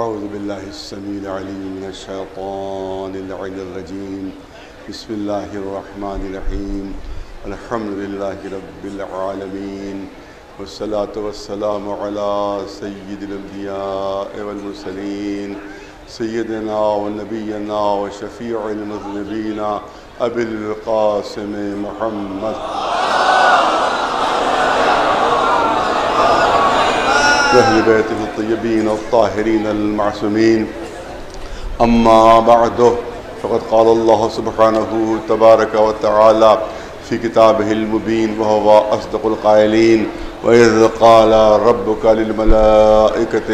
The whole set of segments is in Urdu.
اعوذ باللہ السمیع العلیم من الشیطان اللعین الرجیم بسم اللہ الرحمن الرحیم الحمد للہ رب العالمین والصلاة والسلام علی سید الانبیاء والمرسلین سیدنا و نبینا و شفیع المذنبین ابی القاسم محمد اہل بیتہ الطیبین الطاہرین المعصومین اما بعد فقد قال اللہ سبحانہ تبارک و تعالی فی کتابہ المبین وہو اصدق القائلین وَإِذْ قَالَ رَبُّكَ لِلْمَلَائِكَةِ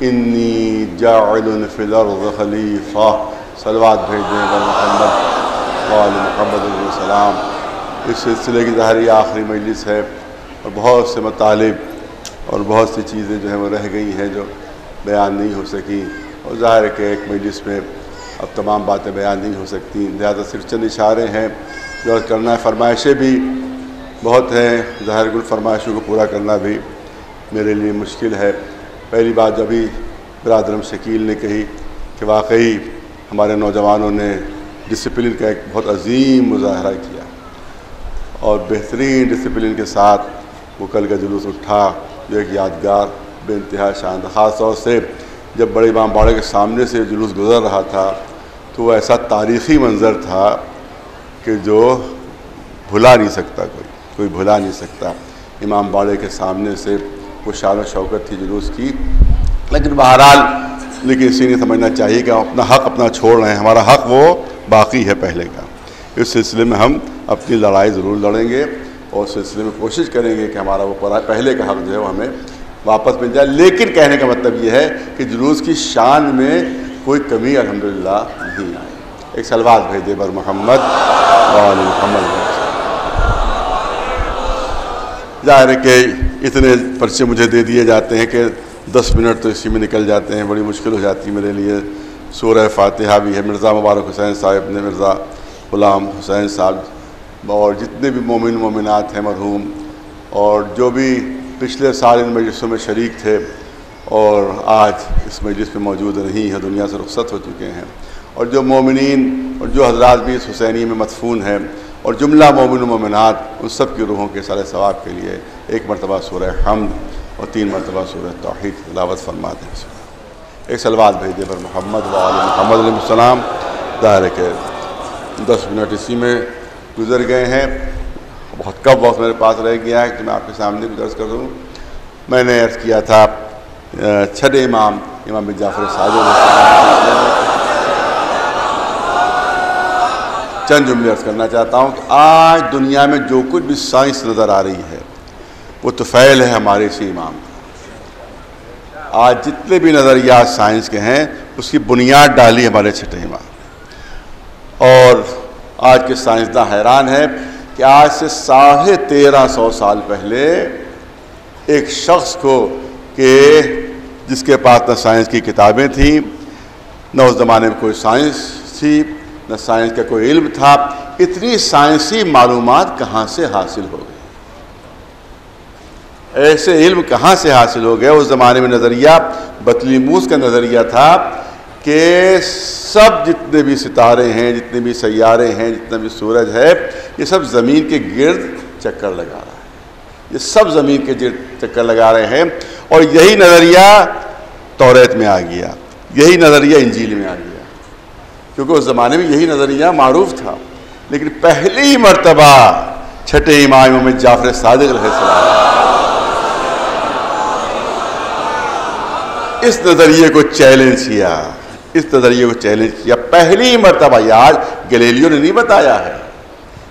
إِنِّي جَاعِلٌ فِي الْأَرْضِ خَلِيفَةً صلوات بھیجیں بر محمد وآل محمد علیہ السلام۔ اس سلسلے کی ظاہری آخری مجلس ہے اور بہت سے مطالب اور بہت سی چیزیں جو ہیں وہ رہ گئی ہیں جو بیان نہیں ہو سکیں، اور ظاہر ہے کہ ایک مجلس میں اب تمام باتیں بیان نہیں ہو سکتی، لہٰذا صرف چند اشارے ہیں جو کرنا ہے۔ فرمائشیں بھی بہت ہیں، ظاہر گل فرمائشوں کو پورا کرنا بھی میرے لیے مشکل ہے۔ پہلی بات جو ابھی برادرم شکیل نے کہی کہ واقعی ہمارے نوجوانوں نے ڈسپلن کا ایک بہت عظیم مظاہرہ کیا اور بہترین ڈسپلن کے ساتھ وہ کل کا جلوس اٹھا جو ایک یادگار بے انتہا شاندار، خاص طور سے جب بڑے امام باڑے کے سامنے سے جلوس گزر رہا تھا تو وہ ایسا تاریخی منظر تھا کہ جو بھلا نہیں سکتا، کوئی بھلا نہیں سکتا۔ امام باڑے کے سامنے سے وہ شان و شوکت تھی جلوس کی، لیکن بہرحال اسی نے سمجھنا چاہیے کہ ہم اپنا حق اپنا چھوڑ رہے ہیں، ہمارا حق وہ باقی ہے پہلے کا۔ اس سلسلے میں ہم اپنی لڑائی ضرور لڑیں گے اور اس سلسلے میں کوشش کریں گے کہ ہمارا وہ پہلے کا حق جو ہے وہ ہمیں واپس مل جائے۔ لیکن کہنے کا مطلب یہ ہے کہ جلوس کی شان میں کوئی کمی الحمدللہ نہیں آئی۔ ایک صلوات بھیج دے بر محمد وآل محمد۔ ظاہر ہے کہ اتنے پرچے مجھے دے دیے جاتے ہیں کہ 10 منٹ تو اسی میں نکل جاتے ہیں، بڑی مشکل ہو جاتی ہے میرے لیے۔ سورہ فاتحہ بھی ہے، مرزا مبارک حسین صاحب نے، مرزا غلام حسین صاحب اور جتنے بھی مومن مومنات ہیں مرحوم، اور جو بھی پچھلے سال ان مجلسوں میں شریک تھے اور آج اس مجلس میں موجود نہیں ہیں، دنیا سے رخصت ہو چکے ہیں، اور جو مومنین اور جو حضرات بھی اس حسینی میں مدفون ہیں، اور جملہ مومن و مومنات، ان سب کی روحوں کے صالح ثواب کے لیے ایک مرتبہ سورہ حمد اور 3 مرتبہ سورہ توحید تلاوت فرما دیں۔ ایک صلوات بھیج دے بر محمد وآل محمد علیہ السلام۔ ظاہر ہے کہ 10 منٹ اسی میں گزر گئے ہیں، بہت کم وقت میرے پاس رہ گیا ہے کہ میں آپ کے سامنے کچھ عرض کر دوں۔ میں نے عرض کیا تھا 6 امام بن جعفر صادق، چند جملے عرض کرنا چاہتا ہوں کہ آج دنیا میں جو کچھ بھی سائنس نظر آ رہی ہے وہ طفیل ہے ہمارے اسی امام کا۔ آج جتنے بھی نظریات سائنس کے ہیں اس کی بنیاد ڈالی ہمارے 6 امام، اور آج کے سائنسداں حیران ہے کہ آج سے 1350 سال پہلے ایک شخص کو کہ جس کے پاس نہ سائنس کی کتابیں تھیں، نہ اس زمانے میں کوئی سائنس تھی، نہ سائنس کا کوئی علم تھا، اتنی سائنسی معلومات کہاں سے حاصل ہو گئی؟ ایسے علم کہاں سے حاصل ہو گئے؟ اس زمانے میں نظریہ بطلیموس کا نظریہ تھا کہ سب جتنے بھی ستارے ہیں، جتنے بھی سیارے ہیں، جتنا بھی سورج ہے، یہ سب زمین کے گرد چکر لگا رہا ہے، یہ سب زمین کے گرد چکر لگا رہے ہیں، اور یہی نظریہ توریت میں آ گیا، یہی نظریہ انجیل میں آ گیا، کیونکہ اس زمانے میں یہی نظریہ معروف تھا۔ لیکن پہلی مرتبہ 6 امام جعفر صادق علیہ السلام اس نظریے کو چیلنج کیا، پہلی مرتبہ۔ یہ آج گلیلیو نے نہیں بتایا ہے،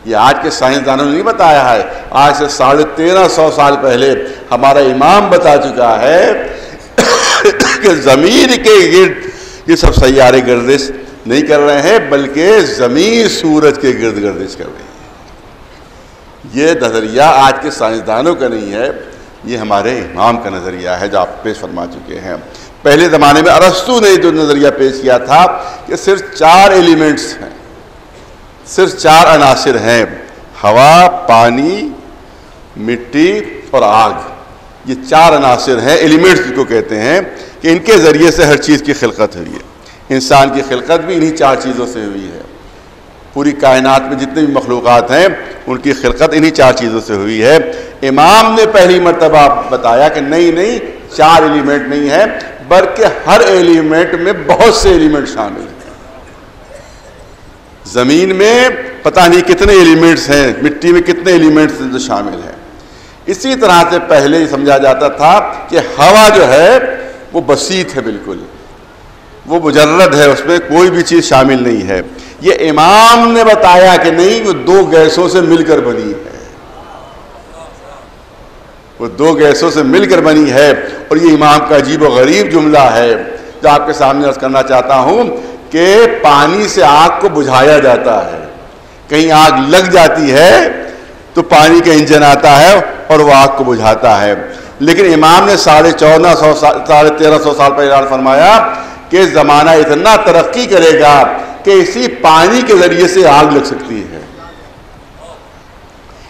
یہ آج کے سائنسدانوں نے نہیں بتایا ہے، آج سے 1350 سال پہلے ہمارا امام بتا چکا ہے کہ زمین کے گرد یہ سب سیارے گردش نہیں کر رہے ہیں، بلکہ زمین سورج کے گرد گردش کر رہی ہے۔ یہ نظریہ آج کے سائنسدانوں کا نہیں ہے، یہ ہمارے امام کا نظریہ ہے جو آپ پیش فرما چکے ہیں۔ پہلے زمانے میں ارسطو نے جو نظریہ پیش کیا تھا کہ صرف 4 ایلیمنٹس ہیں، صرف 4 عناصر ہیں، ہوا، پانی، مٹی اور آگ، یہ 4 عناصر ہیں، ایلیمنٹس کو کہتے ہیں کہ ان کے ذریعے سے ہر چیز کی خلقت ہوئی ہے۔ انسان کی خلقت بھی انہی 4 چیزوں سے ہوئی ہے۔ پوری کائنات میں جتنے بھی مخلوقات ہیں ان کی خلقت انہی 4 چیزوں سے ہوئی ہے۔ امام نے پہلی مرتبہ بتایا کہ نہیں 4 ایلیمنٹ نہیں ہے، بلکہ ہر ایلیمنٹ میں بہت سے ایلیمنٹ شامل ہیں۔ زمین میں پتہ نہیں کتنے ایلیمنٹس ہیں، مٹی میں کتنے ایلیمنٹس جو شامل ہیں۔ اسی طرح سے پہلے سمجھا جاتا تھا کہ ہوا جو ہے وہ بسیط ہے، بالکل وہ مجرد ہے، اس میں کوئی بھی چیز شامل نہیں ہے۔ یہ امام نے بتایا کہ نہیں، وہ 2 گیسوں سے مل کر بنی ہے، وہ 2 گیسوں سے مل کر بنی ہے۔ اور یہ امام کا عجیب و غریب جملہ ہے جو آپ کے سامنے عرض کرنا چاہتا ہوں کہ پانی سے آگ کو بجھایا جاتا ہے۔ کہیں آگ لگ جاتی ہے تو پانی کا انجن آتا ہے اور وہ آگ کو بجھاتا ہے، لیکن امام نے 1350 سال پہلے اعلان فرمایا کہ زمانہ اتنا ترقی کرے گا کہ اسی پانی کے ذریعے سے آگ لگ سکتی ہے،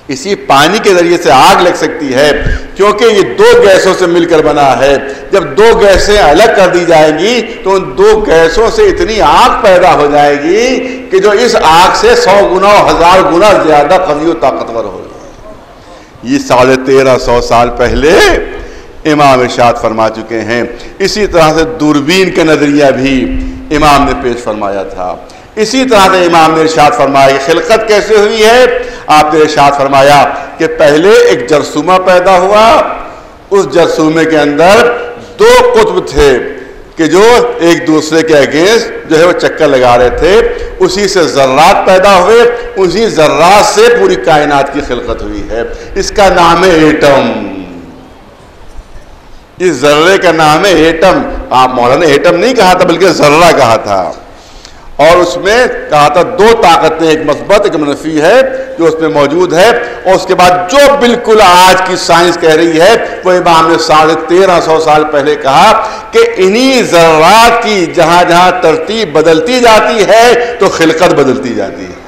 اسی پانی کے ذریعے سے آگ لگ سکتی ہے، کیونکہ یہ 2 گیسوں سے مل کر بنا ہے۔ جب 2 گیسیں الگ کر دی جائیں گی تو ان 2 گیسوں سے اتنی آگ پیدا ہو جائے گی کہ جو اس آگ سے 100 گنا 1000 گنا زیادہ قوی و طاقتور ہوگی۔ یہ 1350 سال پہلے امام ارشاد فرما چکے ہیں۔ اسی طرح سے دوربین کا نظریہ بھی امام نے پیش فرمایا تھا۔ اسی طرح سے امام نے ارشاد فرمایا کہ خلقت کیسے ہوئی ہے۔ آپ نے ارشاد فرمایا کہ پہلے ایک جرثومہ پیدا ہوا، اس جرثومے کے اندر 2 قطب تھے کہ جو ایک دوسرے کے اگینسٹ جو ہے وہ چکر لگا رہے تھے، اسی سے ذرات پیدا ہوئے، اسی ذرات سے پوری کائنات کی خلقت ہوئی ہے۔ اس کا نام ہے ایٹم، اس ذرے کا نام ہے ایٹم۔ آپ مولانا ایٹم نہیں کہا تھا بلکہ ذرہ کہا تھا، اور اس میں کہا تھا 2 طاقتیں، ایک مثبت ایک منفی ہے جو اس میں موجود ہے۔ اور اس کے بعد جو بالکل آج کی سائنس کہہ رہی ہے وہ امام نے 1350 سال پہلے کہا کہ انہی ذرات کی جہاں جہاں ترتیب بدلتی جاتی ہے تو خلقت بدلتی جاتی ہے۔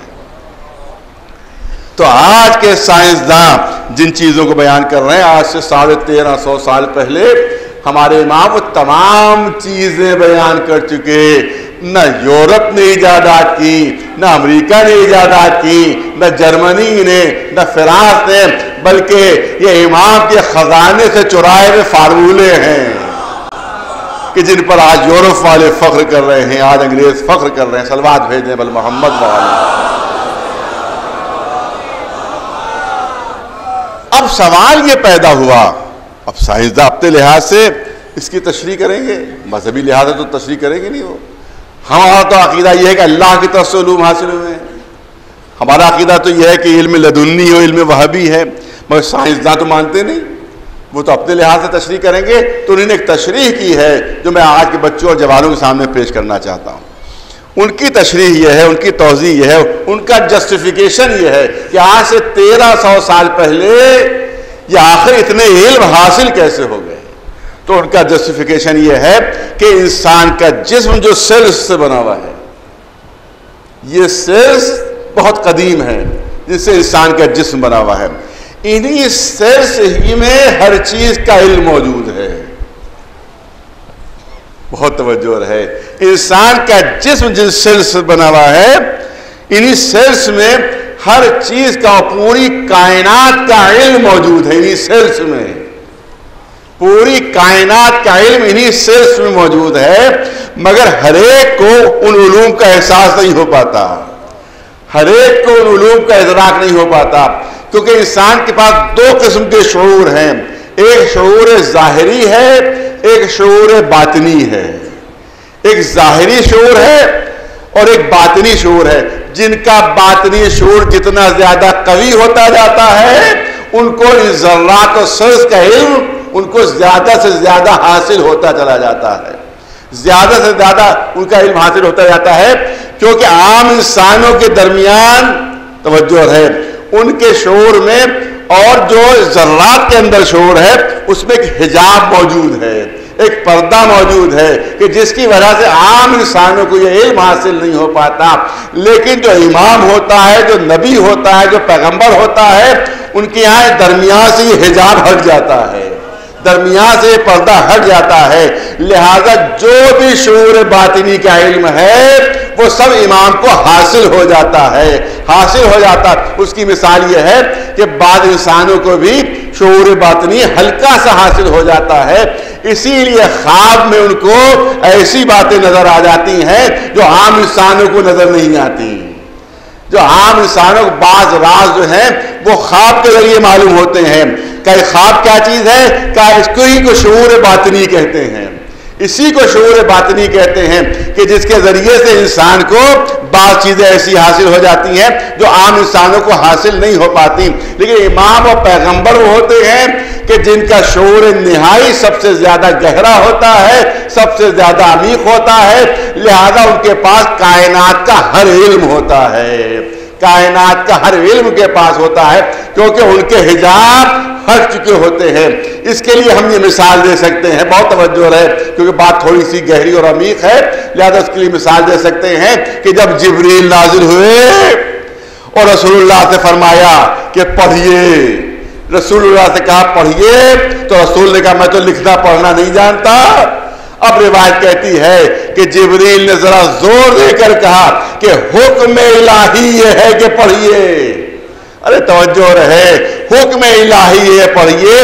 تو آج کے سائنسداں جن چیزوں کو بیان کر رہے ہیں آج سے 1350 سال پہلے ہمارے امام وہ تمام چیزیں بیان کر چکے۔ نہ یورپ نے ایجادات کی، نہ امریکہ نے ایجادات کی، نہ جرمنی نے، نہ فرانس نے، بلکہ یہ امام کے خزانے سے چرائے ہوئے فارمولے ہیں کہ جن پر آج یورپ والے فخر کر رہے ہیں، آج انگریز فخر کر رہے ہیں۔ صلوات بھیجیں بل محمد والے۔ اب سوال یہ پیدا ہوا، اب سائنسداں اپنے لحاظ سے اس کی تشریح کریں گے، مذہبی لحاظ سے تو تشریح کریں گے نہیں۔ وہ ہمارا تو عقیدہ یہ ہے کہ اللہ کی طرف سے علوم حاصل ہوئے ہیں، ہمارا عقیدہ تو یہ ہے کہ علم لدنی ہو، علم وہابی ہے، مگر سائنسداں تو مانتے نہیں، وہ تو اپنے لحاظ سے تشریح کریں گے۔ تو انہوں نے ایک تشریح کی ہے جو میں آج کے بچوں اور جوانوں کے سامنے پیش کرنا چاہتا ہوں۔ ان کی تشریح یہ ہے، ان کی توضیح یہ ہے، ان کا جسٹیفیکیشن یہ ہے کہ آج سے 1300 سال پہلے یہ آخر اتنے علم حاصل کیسے ہو گئے۔ تو ان کا جسٹیفیکیشن یہ ہے کہ انسان کا جسم جو سیلز سے بنا ہوا ہے، یہ سیلز بہت قدیم ہے جس سے انسان کا جسم بنا ہوا ہے، انہی سیلز ہی میں ہر چیز کا علم موجود ہے۔ بہت توجہ رہے، انسان کا جسم جن سیلز سے بنا ہوا ہے، انہی سیلز میں ہر چیز کا، پوری کائنات کا علم موجود ہے انہی سیلز میں، پوری کائنات کا علم انہی سیلز میں موجود ہے، مگر ہر ایک کو ان علوم کا احساس نہیں ہو پاتا، ہر ایک کو ان علوم کا ادراک نہیں ہو پاتا، کیونکہ انسان کے پاس 2 قسم کے شعور ہیں، ایک شعور ظاہری ہے، ایک شعور باطنی ہے۔ ایک ظاہری شعور ہے اور ایک باطنی شعور ہے۔ جن کا باطنی شعور جتنا زیادہ قوی ہوتا جاتا ہے، ان کو ذرات و سیلز کا علم ان کو زیادہ سے زیادہ حاصل ہوتا چلا جاتا ہے، زیادہ سے زیادہ ان کا علم حاصل ہوتا جاتا ہے، کیونکہ عام انسانوں کے درمیان توجہ ہے ان کے شعور میں اور جو ذرات کے اندر شعور ہے اس میں ایک حجاب موجود ہے، ایک پردہ موجود ہے کہ جس کی وجہ سے عام انسانوں کو یہ علم حاصل نہیں ہو پاتا، لیکن جو امام ہوتا ہے، جو نبی ہوتا ہے، جو پیغمبر ہوتا ہے، ان کے یہاں درمیان سے یہ حجاب ہٹ جاتا ہے، درمیان سے پردہ ہٹ جاتا ہے. لہذا جو بھی شعور باطنی کا علم ہے وہ سب امام کو حاصل ہو جاتا ہے. اس کی مثال یہ ہے کہ بعض انسانوں کو بھی شعور باطنی ہلکا سا حاصل ہو جاتا ہے، اسی لیے خواب میں ان کو ایسی باتیں نظر آ جاتی ہیں جو عام انسانوں کو نظر نہیں آتی. جو عام انسانوں کو بعض راز جو ہیں وہ خواب کے ذریعے معلوم ہوتے ہیں. کہ خواب کیا چیز ہے؟ کہ اس کو ہی کو شعور باطنی کہتے ہیں. اسی کو شعور باطنی کہتے ہیں کہ جس کے ذریعے سے انسان کو بعض چیزیں ایسی حاصل ہو جاتی ہیں جو عام انسانوں کو حاصل نہیں ہو پاتی. لیکن امام اور پیغمبر وہ ہوتے ہیں کہ جن کا شعور نہائی سب سے زیادہ گہرا ہوتا ہے، سب سے زیادہ عمیق ہوتا ہے. لہذا ان کے پاس کائنات کا ہر علم ہوتا ہے. کائنات کا ہر علم کے پاس ہوتا ہے کیونکہ ان کے حجاب ہٹ چکے ہوتے ہیں. اس کے لیے ہم یہ مثال دے سکتے ہیں، بہت توجہ رہے کیونکہ بات تھوڑی سی گہری اور عمیق ہے، لہذا اس کے لیے مثال دے سکتے ہیں کہ جب جبریل نازل ہوئے اور رسول اللہ سے فرمایا کہ پڑھیے، رسول اللہ سے کہا پڑھیے، تو رسول نے کہا میں تو لکھنا پڑھنا نہیں جانتا. اب روایت کہتی ہے کہ جبریل نے ذرا زور دے کر کہا کہ حکم الہی یہ ہے کہ پڑھیے. ارے توجہ رہے، حکم الہی ہے پڑھیے.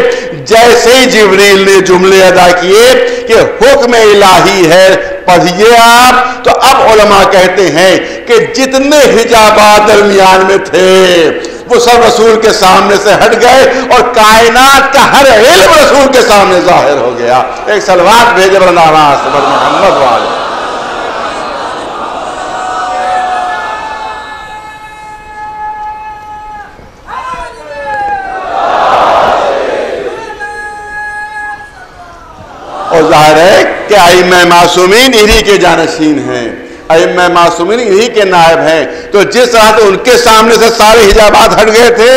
جیسے ہی جبریل نے جملے ادا کیے کہ حکم الہی ہے پڑھیے آپ، تو اب علماء کہتے ہیں کہ جتنے حجابات درمیان میں تھے وہ سب رسول کے سامنے سے ہٹ گئے اور کائنات کا ہر علم رسول کے سامنے ظاہر ہو گیا. ایک صلوات بھیجے محمد والے. اور ظاہر ہے کہ ائمہ معصومین انہی کے جانشین ہیں، ائمہ معصومین انہی کے نائب ہیں. تو جس طرح سے ان کے سامنے سے سارے حجابات ہٹ گئے تھے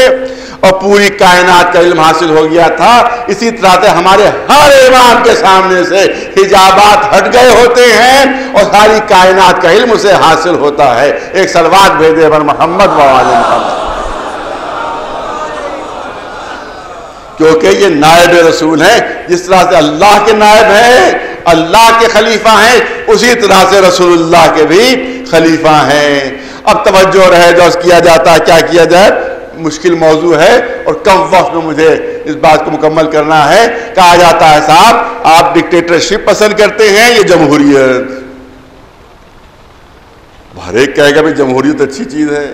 اور پوری کائنات کا علم حاصل ہو گیا تھا، اسی طرح سے ہمارے ہر امام کے سامنے سے حجابات ہٹ گئے ہوتے ہیں اور ساری کائنات کا علم اسے حاصل ہوتا ہے. ایک صلوات بھیجے بر محمد و آل محمد. کیونکہ یہ نائب رسول ہیں، جس طرح سے اللہ کے نائب ہیں، اللہ کے خلیفہ ہیں، اسی طرح سے رسول اللہ کے بھی خلیفہ ہیں. اب توجہ رہے جو کیا جاتا ہے، کیا کیا جائے، مشکل موضوع ہے اور کم وقت میں مجھے اس بات کو مکمل کرنا ہے. کہا جاتا ہے صاحب آپ ڈکٹیٹرشپ پسند کرتے ہیں یا جمہوریت؟ ہر ایک کہے گا بھائی جمہوریت اچھی چیز ہے،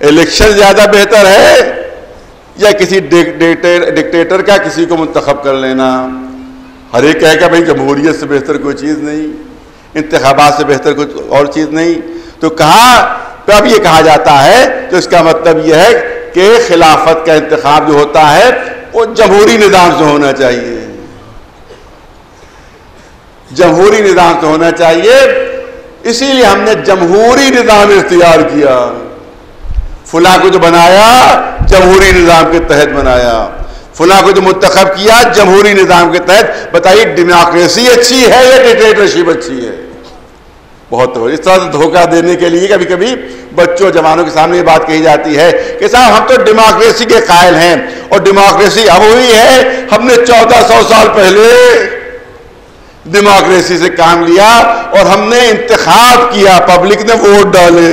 الیکشن زیادہ بہتر ہے یا کسی ڈکٹیٹر کا کسی کو منتخب کر لینا. ہر ایک کہے گا بھائی جمہوریت سے بہتر کوئی چیز نہیں، انتخابات سے بہتر کوئی اور چیز نہیں. تو کہا تو اب یہ کہا جاتا ہے تو اس کا مطلب یہ ہے کہ خلافت کا انتخاب جو ہوتا ہے وہ جمہوری نظام سے ہونا چاہیے، جمہوری نظام سے ہونا چاہیے. اسی لیے ہم نے جمہوری نظام اختیار کیا. فلاں کو جو بنایا جمہوری نظام کے تحت بنایا، فلاں کو جو منتخب کیا جمہوری نظام کے تحت. بتائیے ڈیموکریسی اچھی ہے یا ڈکٹیٹرشپ اچھی ہے؟ بہت اس طرح سے دھوکہ دینے کے لیے کبھی کبھی بچوں جوانوں کے سامنے یہ بات کہی جاتی ہے کہ صاحب ہم تو ڈیموکریسی کے قائل ہیں، اور ڈیموکریسی اب ہوئی ہے، ہم نے 1400 سال پہلے ڈیموکریسی سے کام لیا اور ہم نے انتخاب کیا، پبلک نے ووٹ ڈالے،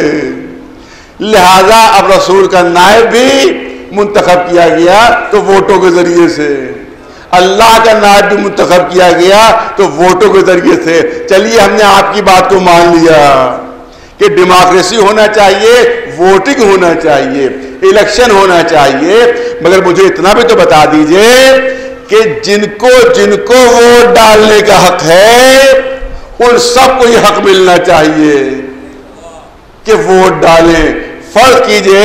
لہذا اب رسول کا نائب بھی منتخب کیا گیا تو ووٹوں کے ذریعے سے، اللہ کا نائب بھی منتخب کیا گیا تو ووٹوں کے ذریعے سے. چلیے ہم نے آپ کی بات کو مان لیا کہ ڈیموکریسی ہونا چاہیے، ووٹنگ ہونا چاہیے، الیکشن ہونا چاہیے، مگر مجھے اتنا بھی تو بتا دیجئے کہ جن کو ووٹ ڈالنے کا حق ہے ان سب کو یہ حق ملنا چاہیے کہ ووٹ ڈالیں. فرض کیجئے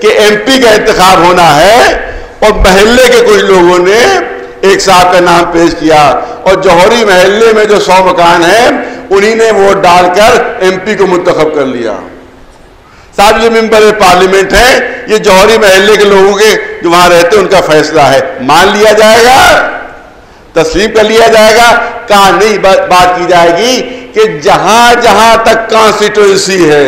کہ ایم پی کا انتخاب ہونا ہے اور محلے کے کچھ لوگوں نے ایک صاحب کا نام پیش کیا اور جوہری محلے میں جو 100 مکان ہیں انہی نے ووٹ ڈال کر ایم پی کو منتخب کر لیا. صاحب یہ ممبر پارلیمنٹ ہے، یہ جوہری محلے کے لوگوں کے جو وہاں رہتے ان کا فیصلہ ہے، مان لیا جائے گا، تسلیم کر لیا جائے گا؟ کہاں نہیں، بات کی جائے گی کہ جہاں جہاں تک کانسٹیٹوئنسی ہے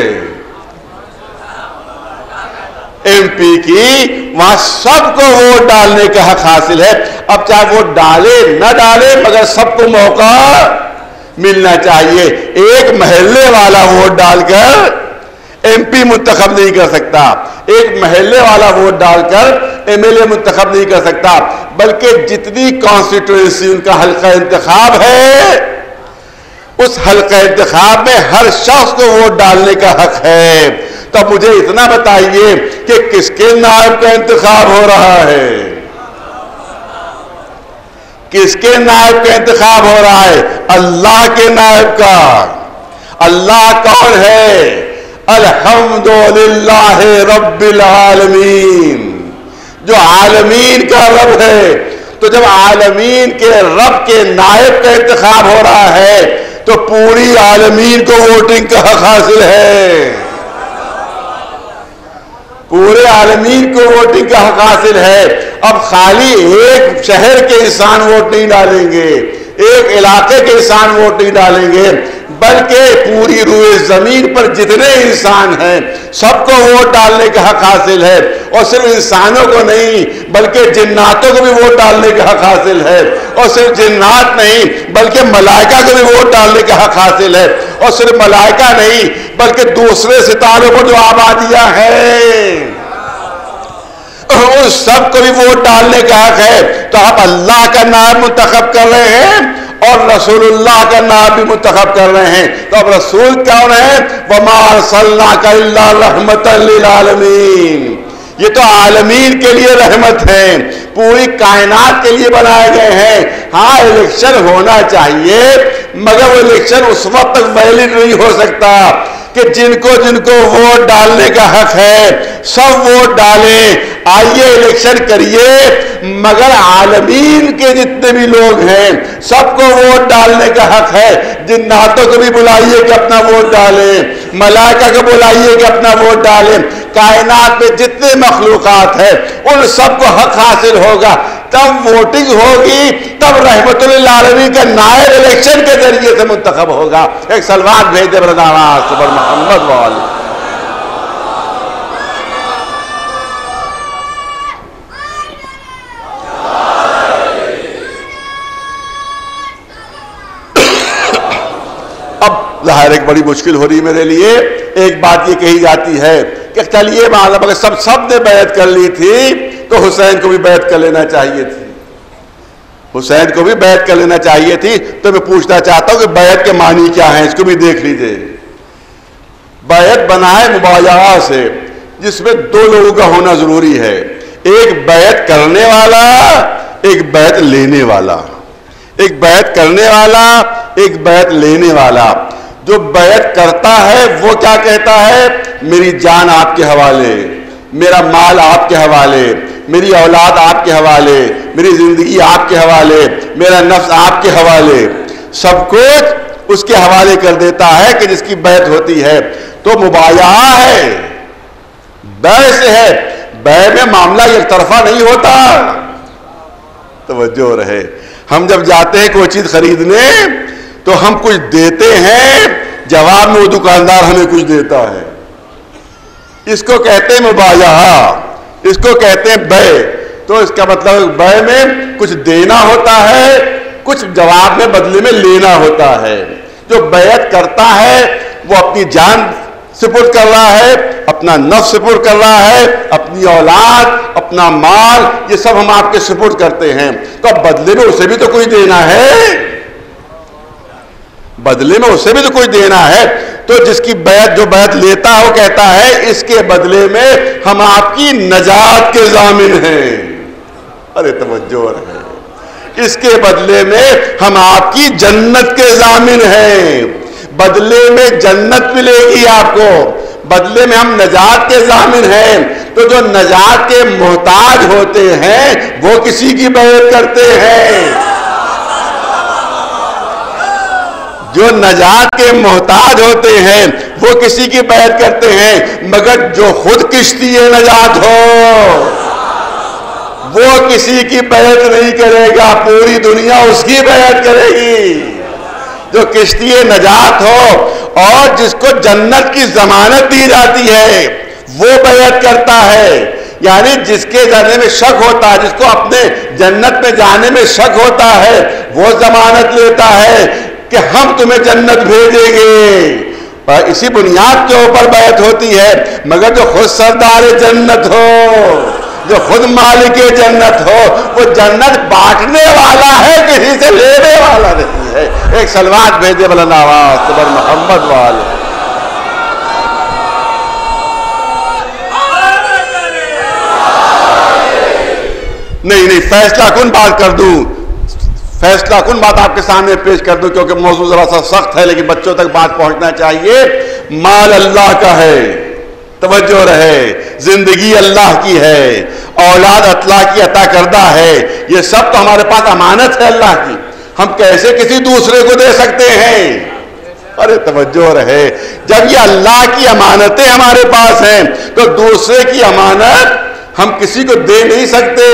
ایم پی کی، وہاں سب کو ووٹ ڈالنے کا حق حاصل ہے. اب چاہے وہ ڈالے نہ ڈالے مگر سب کو موقع ملنا چاہیے. ایک محلے والا ووٹ ڈال کر ایم پی منتخب نہیں کر سکتا, ایک محلے والا ووٹ ڈال کر ایم ایل اے منتخب نہیں کر سکتا, بلکہ جتنی کانسٹیٹوئنسی ان کا حلقہ انتخاب ہے اس حلقہ انتخاب میں ہر شخص کو ووٹ ڈالنے کا حق ہے. تو مجھے اتنا بتائیے کہ کس کے نائب کا انتخاب ہو رہا ہے, کس کے نائب کا انتخاب ہو رہا ہے؟ اللہ کے نائب کا. اللہ کون ہے؟ الحمدللہ رب العالمین, جو عالمین کا رب ہے. تو جب عالمین کے رب کے نائب کا انتخاب ہو رہا ہے تو پوری عالمین کو ووٹنگ کا حق حاصل ہے, پورے عالمین کو ووٹنگ کا حق حاصل ہے. اب خالی ایک شہر کے انسان ووٹ نہیں ڈالیں گے, ایک علاقے کے انسان ووٹ نہیں ڈالیں گے, بلکہ پوری روئے زمین پر جتنے انسان ہیں سب کو ووٹ ڈالنے کا حق حاصل ہے. اور صرف انسانوں کو نہیں بلکہ جناتوں کو بھی ووٹ ڈالنے کا حق حاصل ہے, اور صرف جنات نہیں بلکہ ملائکہ کو بھی ووٹ ڈالنے کا حق حاصل ہے, اور صرف ملائکہ نہیں بلکہ دوسرے ستاروں پر جو آبادیاں ہیں ان سب کو بھی ووٹ ڈالنے کا حق ہے. تو آپ اللہ کا نائب منتخب کر رہے ہیں اور رسول اللہ کا نام بھی منتخب کر رہے ہیں. تو اب رسول کون ہے؟ وَمَا أَرْسَلْنَاكَ إِلَّا رَحْمَةً لِّلْعَالَمِينَ. یہ تو عالمین کے لیے رحمت ہے, پوری کائنات کے لیے بنائے گئے ہیں. ہاں الیکشن ہونا چاہیے مگر وہ الیکشن اس وقت تک ویلڈ نہیں ہو سکتا کہ جن کو ووٹ ڈالنے کا حق ہے سب ووٹ ڈالیں. آئیے الیکشن کریے مگر عالمین کے جتنے بھی لوگ ہیں سب کو ووٹ ڈالنے کا حق ہے. جناتوں کو بھی بلائیے کہ اپنا ووٹ ڈالیں, ملائکہ کو بلائیے کہ اپنا ووٹ ڈالیں. کائنات میں جتنے مخلوقات ہیں ان سب کو حق حاصل ہوگا. تب ووٹنگ ہوگی, تب رحمت للعالمین کا نائب الیکشن کے ذریعے سے منتخب ہوگا. ایک سلوات بھیج دے برادران سبحان محمد والی. اب ظاہر ایک بڑی مشکل ہو رہی میرے لیے. ایک بات یہ کہی جاتی ہے کہ چلیے معلوم اگر سب نے بیعت کر لی تھی تو حسین کو بھی بیعت کر لینا چاہیے تھی, حسین کو بھی بیعت کر لینا چاہیے تھی. تو میں پوچھنا چاہتا ہوں کہ بیعت کے معنی کیا ہیں, اس کو بھی دیکھ لیجئے. بیعت بنائے مبایعہ سے جس میں دو لوگوں کا ہونا ضروری ہے, ایک بیعت کرنے والا ایک بیعت لینے والا, ایک بیعت کرنے والا ایک بیعت لینے والا. جو بیعت کرتا ہے وہ کیا کہتا ہے؟ میری جان آپ کے حوالے, میرا مال آپ کے حوالے, میری اولاد آپ کے حوالے, میری زندگی آپ کے حوالے, میرا نفس آپ کے حوالے, سب کچھ اس کے حوالے کر دیتا ہے کہ جس کی بیعت ہوتی ہے. تو مبایعہ ہے, بیع سے ہے. بیع میں معاملہ ایک طرفہ نہیں ہوتا. توجہ رہے, ہم جب جاتے ہیں کوئی چیز خریدنے تو ہم کچھ دیتے ہیں, جواب میں وہ دکاندار ہمیں کچھ دیتا ہے. اس کو کہتے ہیں مبایعہ, اس کو کہتے ہیں بیع. تو اس کا مطلب بیع میں کچھ دینا ہوتا ہے, کچھ جواب میں بدلے میں لینا ہوتا ہے. جو بیعت کرتا ہے وہ اپنی جان سپرد کر رہا ہے, اپنا نفس سپرد کر رہا ہے, اپنی اولاد, اپنا مال, یہ سب ہم آپ کے سپرد کرتے ہیں. تو اب بدلے میں اسے بھی تو کچھ دینا ہے, بدلے میں اسے بھی تو کچھ دینا ہے. تو جس کی بیعت, جو بیعت لیتا ہے وہ کہتا ہے اس کے بدلے میں ہم آپ کی نجات کے ضامن ہیں. ارے توجہ رہے, اس کے بدلے میں ہم آپ کی جنت کے ضامن ہیں. بدلے میں جنت ملے گی آپ کو, بدلے میں ہم نجات کے ضامن ہیں. تو جو نجات کے محتاج ہوتے ہیں وہ کسی کی بیعت کرتے ہیں, جو نجات کے محتاج ہوتے ہیں وہ کسی کی بیعت کرتے ہیں. مگر جو خود کشتی نجات ہو وہ کسی کی بیعت نہیں کرے گا, پوری دنیا اس کی بیعت کرے گی. جو کشتی نجات ہو اور جس کو جنت کی ضمانت دی جاتی ہے وہ بیعت کرتا ہے. یعنی جس کے جانے میں شک ہوتا ہے، جس کو اپنے جنت میں جانے میں شک ہوتا ہے، وہ ضمانت لیتا ہے کہ ہم تمہیں جنت بھیجیں گے، پر اسی بنیاد کے اوپر بیعت ہوتی ہے۔ مگر جو خود سردار جنت ہو، جو خود مالک جنت ہو، وہ جنت بانٹنے والا ہے، کسی سے لینے والا نہیں ہے۔ ایک صلوات بھیجے بلند آواز سے بر محمد والے۔ نہیں فیصلہ کن بات کر دوں، فیصلہ کن بات آپ کے سامنے پیش کر دوں، کیونکہ موضوع ذرا سا سخت ہے لیکن بچوں تک بات پہنچنا چاہیے۔ مال اللہ کا ہے، توجہ رہے، زندگی اللہ کی ہے، اولاد اللہ کی عطا کردہ ہے، یہ سب تو ہمارے پاس امانت ہے اللہ کی، ہم کیسے کسی دوسرے کو دے سکتے ہیں؟ ارے توجہ رہے، جب یہ اللہ کی امانتیں ہمارے پاس ہیں تو دوسرے کی امانت ہم کسی کو دے نہیں سکتے۔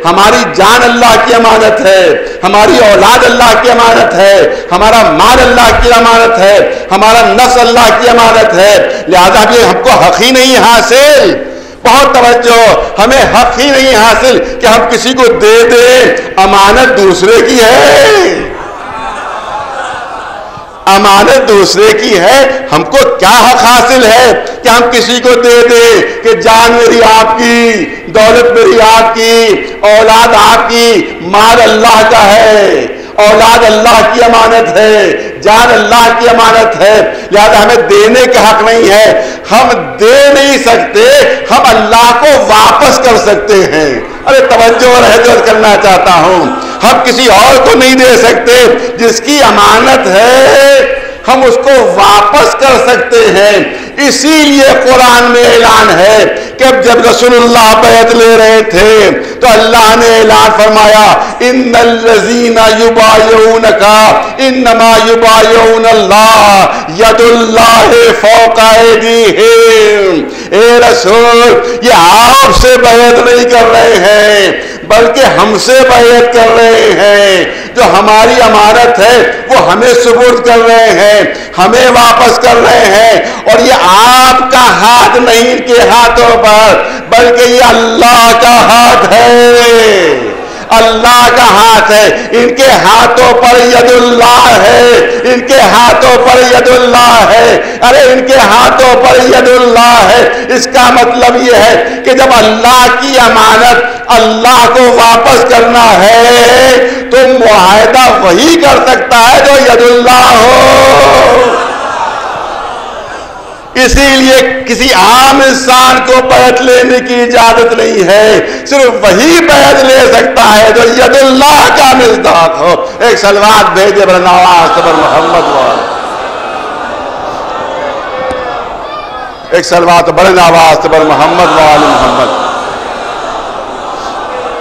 ہماری جان اللہ کی امانت ہے، ہماری اولاد اللہ کی امانت ہے، ہمارا مال اللہ کی امانت ہے، ہمارا نفس اللہ کی امانت ہے، لہذا یہ ہم کو حق ہی نہیں حاصل، بہت توجہ، ہمیں حق ہی نہیں حاصل کہ ہم کسی کو دے دیں، امانت دوسرے کی ہے، امانت دوسرے کی ہے، ہم کو کیا حق حاصل ہے کہ ہم کسی کو دے دیں کہ جان میری آپ کی، دولت میری آپ کی، اولاد آپ کی، مال اللہ کا ہے، اولاد اللہ کی امانت ہے، جان اللہ کی امانت ہے، لہذا ہمیں دینے کا حق نہیں ہے، ہم دے نہیں سکتے، ہم اللہ کو واپس کر سکتے ہیں۔ ارے توجہ رہجت کرنا چاہتا ہوں، ہم کسی اور کو نہیں دے سکتے، جس کی امانت ہے ہم اس کو واپس کر سکتے ہیں۔ اسی لیے قرآن میں اعلان ہے کہ جب رسول اللہ بیعت لے رہے تھے تو اللہ نے اعلان فرمایا ان الذین یبایعونک انما یبایعون اللہ ید اللہ فوق ایدیہم۔ اے رسول، یہ آپ سے بیعت نہیں کر رہے ہیں بلکہ ہم سے بیعت کر رہے ہیں، جو ہماری امانت ہے وہ ہمیں سپرد کر رہے ہیں، ہمیں واپس کر رہے ہیں، اور یہ آپ کا ہاتھ نہیں ان کے ہاتھوں پر بلکہ یہ اللہ کا ہاتھ ہے، اللہ کا ہاتھ ہے، ان کے ہاتھوں پر ید اللہ ہے، ان کے ہاتھوں پر ید اللہ ہے، ارے ان کے ہاتھوں پر ید اللہ ہے۔ اس کا مطلب یہ ہے کہ جب اللہ کی امانت اللہ کو واپس کرنا ہے تو معاہدہ وہی کر سکتا ہے جو ید اللہ ہو۔ اسی لیے کسی عام انسان کو بیعت لینے کی اجازت نہیں ہے، صرف وہی بیعت لے سکتا ہے جو ید اللہ کا مصداق ہو۔ ایک صلوات بھیجے بلند آواز سے بر محمد والے، ایک صلوات بلند آواز سے بر محمد والے محمد۔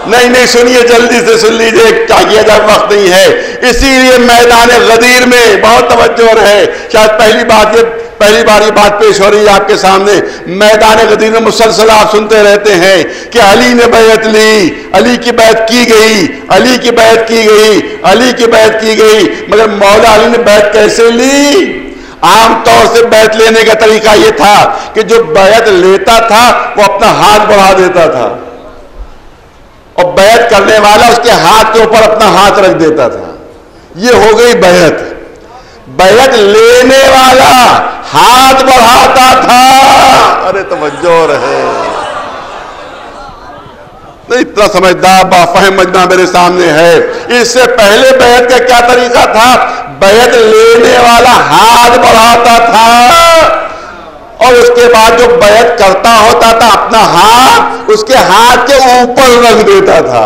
نہیں سنیے، جلدی سے سن لیجئے، چاہیے جب وقت نہیں ہے۔ اسی لیے میدان غدیر میں بہت توجہ رہے، شاید پہلی بار یہ بات پیش ہو رہی ہے آپ کے سامنے۔ میدان غدیر میں مسلسل آپ سنتے رہتے ہیں کہ علی نے بیعت لی، علی کی بیعت کی گئی، علی کی بیعت کی گئی، علی کی بیعت کی گئی، مگر مولا علی نے بیعت کیسے لی؟ عام طور سے بیعت لینے کا طریقہ یہ تھا کہ جو بیعت لیتا تھا وہ اپنا ہاتھ بڑھا دیتا تھا، اور بیعت کرنے والا اس کے ہاتھ کے اوپر اپنا ہاتھ رکھ دیتا تھا۔ یہ ہو گئی بیعت۔ بیعت لینے والا ہاتھ بڑھاتا تھا، ارے توجہ رہے، اتنا سمجھدار بافہم مجمع میرے سامنے ہے۔ اس سے پہلے بیعت کا کیا طریقہ تھا؟ بیعت لینے والا ہاتھ بڑھاتا تھا، اور اس کے بعد جو بیعت کرتا ہوتا تھا اپنا ہاتھ اس کے ہاتھ کے اوپر رکھ دیتا تھا،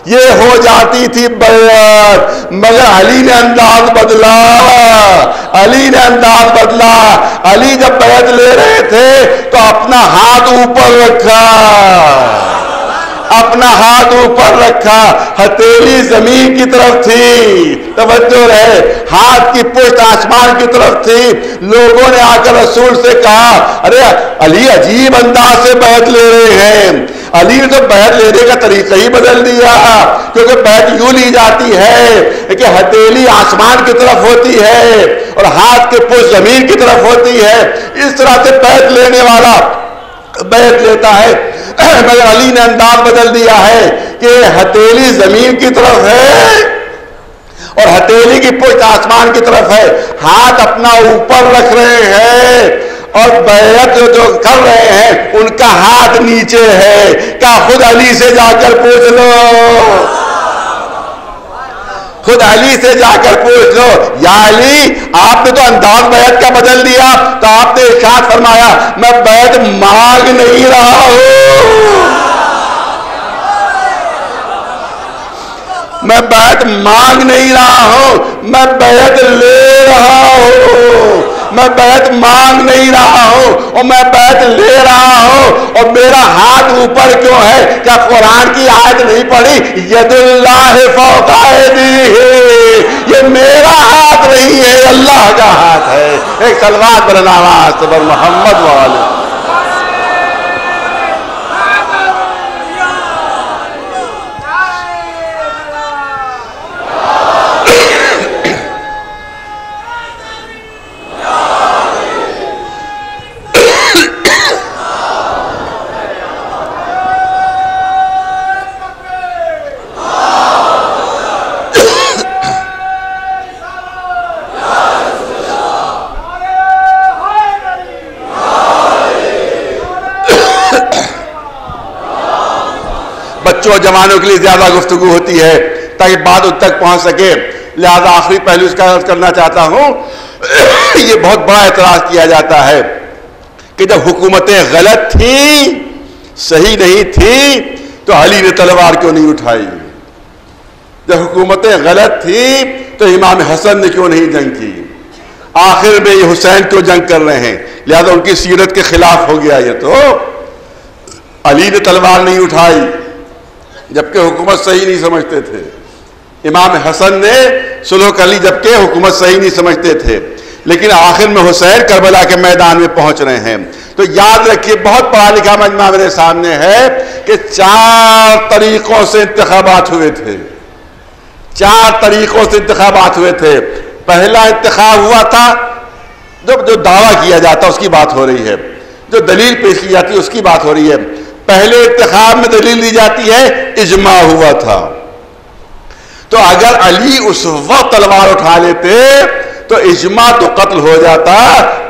یہ ہو جاتی تھی بیعت۔ مگر علی نے انداز بدلا، علی نے انداز بدلا، علی جب بیعت لے رہے تھے تو اپنا ہاتھ اوپر رکھا، اپنا ہاتھ اوپر رکھا، ہتھیلی زمین کی طرف تھی، توجہ رہے، ہاتھ کی پشت آسمان کی طرف تھی۔ لوگوں نے آ کر رسول سے کہا ارے علی عجیب انداز سے بیعت لے رہے ہیں۔ علی نے تو بیعت لینے کا طریقہ ہی بدل دیا، کیونکہ بیعت یوں لی جاتی ہے کہ ہتھیلی آسمان کی طرف ہوتی ہے اور ہاتھ کی پشت زمین کی طرف ہوتی ہے، اس طرح سے بیعت لینے والا بیعت لیتا ہے۔ مگر علی نے انداز بدل دیا ہے کہ ہتھیلی زمین کی طرف ہے اور ہتھیلی کی پشت آسمان کی طرف ہے، ہاتھ اپنا اوپر رکھ رہے ہیں اور بیعت جو کر رہے ہیں ان کا ہاتھ نیچے ہے۔ کیا خود علی سے جا کر پوچھ لو، خود علی سے جا کر پوچھ لو، یا علی آپ نے تو انداز بیعت کا بدل دیا، تو آپ نے ارشاد فرمایا میں بیعت مانگ نہیں رہا ہوں، میں بیعت مانگ نہیں رہا ہوں، میں بیعت لے رہا ہوں، میں بیعت مانگ نہیں رہا ہوں اور میں بیعت لے رہا ہوں۔ اور میرا ہاتھ اوپر کیوں ہے؟ کیا قرآن کی آیت نہیں پڑھی؟ ید اللہ فوق ایدیہم، یہ میرا ہاتھ نہیں ہے، اللہ کا ہاتھ ہے۔ ایک صلوات پر آواز سے بر محمد والے۔ بچوں جوانوں کے لیے زیادہ گفتگو ہوتی ہے تاکہ بات ان تک پہنچ سکے، لہذا آخری پہلو اس کا عرض کرنا چاہتا ہوں۔ یہ بہت بڑا اعتراض کیا جاتا ہے کہ جب حکومتیں غلط تھیں، صحیح نہیں تھیں، تو علی نے تلوار کیوں نہیں اٹھائی؟ جب حکومتیں غلط تھیں تو امام حسن نے کیوں نہیں جنگ کی؟ آخر میں یہ حسین کیوں جنگ کر رہے ہیں؟ لہذا ان کی سیرت کے خلاف ہو گیا یہ تو۔ علی نے تلوار نہیں اٹھائی جبکہ حکومت صحیح نہیں سمجھتے تھے، امام حسن نے صلح کر لی جبکہ حکومت صحیح نہیں سمجھتے تھے، لیکن آخر میں حسین کربلا کے میدان میں پہنچ رہے ہیں۔ تو یاد رکھیے، بہت پڑھا لکھا مجمع میرے سامنے ہے کہ 4 طریقوں سے انتخابات ہوئے تھے، 4 طریقوں سے انتخابات ہوئے تھے۔ پہلا انتخاب ہوا تھا جو دعویٰ کیا جاتا اس کی بات ہو رہی ہے، جو دلیل پیش کی جاتی ہے اس کی بات ہو رہی ہے۔ پہلے انتخاب میں دلیل دی جاتی ہے اجماع ہوا تھا، تو اگر علی اس وقت تلوار اٹھا لیتے تو اجماع تو قتل ہو جاتا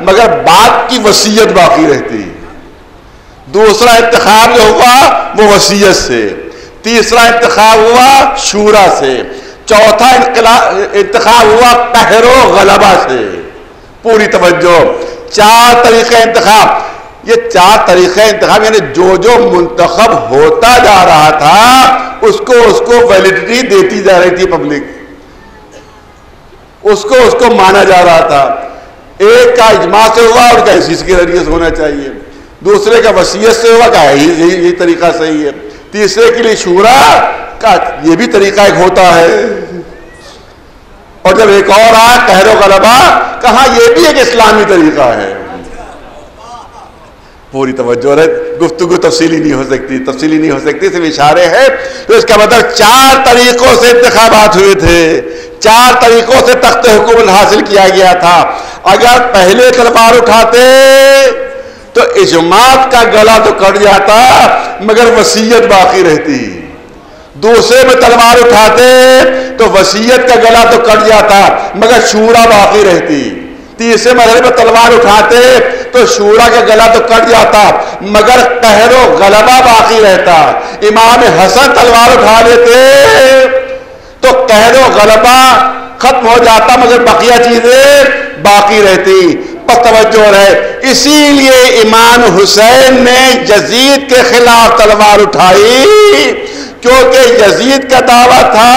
مگر بات کی وصیت باقی رہتی۔ دوسرا انتخاب جو ہوا وہ وصیت سے، تیسرا انتخاب ہوا شورا سے، چوتھا انتخاب ہوا قہر و غلبہ سے۔ پوری توجہ، 4 طریقے انتخاب، یہ 4 طریقے انتخاب یعنی جو منتخب ہوتا جا رہا تھا اس کو ویلیڈیٹی دیتی جا رہی تھی پبلک، اس کو مانا جا رہا تھا۔ ایک کا اجماع سے ہوا اور کا اسی کے ذریعے سے ہونا چاہیے، دوسرے کا وصیت سے ہوا کہ یہی طریقہ صحیح ہے، تیسرے کے لیے شورا کا یہ بھی طریقہ ایک ہوتا ہے، اور جب ایک اور آیا قہر و غلبہ، کہا یہ بھی ایک اسلامی طریقہ ہے۔ پوری توجہ ہے، گفتگو تفصیلی نہیں ہو سکتی، صرف اشارے ہیں۔ تو اس کا مطلب 4 طریقوں سے انتخابات ہوئے تھے، 4 طریقوں سے تخت حکومت حاصل کیا گیا تھا۔ اگر پہلے تلوار اٹھاتے تو اجماع کا گلا تو کٹ جاتا مگر وصیت باقی رہتی، دوسرے میں تلوار اٹھاتے تو وصیت کا گلا تو کٹ جاتا مگر شورا باقی رہتی، تیسرے مرحلے میں تلوار اٹھاتے تو شورا کا گلا تو کٹ جاتا مگر قہر و غلبہ باقی رہتا۔ امام حسن تلوار اٹھا لیتے تو قہر و غلبہ ختم ہو جاتا مگر بقیہ چیزیں باقی رہتی۔ بس توجہ رہے، اسی لیے امام حسین نے یزید کے خلاف تلوار اٹھائی، کیونکہ یزید کا دعویٰ تھا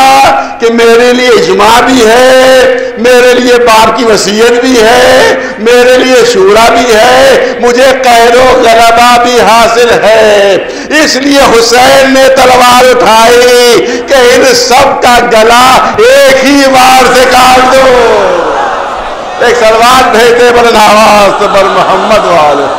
کہ میرے لیے اجماع بھی ہے، میرے لیے باپ کی وصیت بھی ہے، میرے لیے شورا بھی ہے، مجھے قہر و غلبہ بھی حاصل ہے۔ اس لیے حسین نے تلوار اٹھائی کہ ان سب کا گلا ایک ہی وار سے کاٹ دو۔ ایک سلوات بھیجتے بلند آواز سے بر محمد والے۔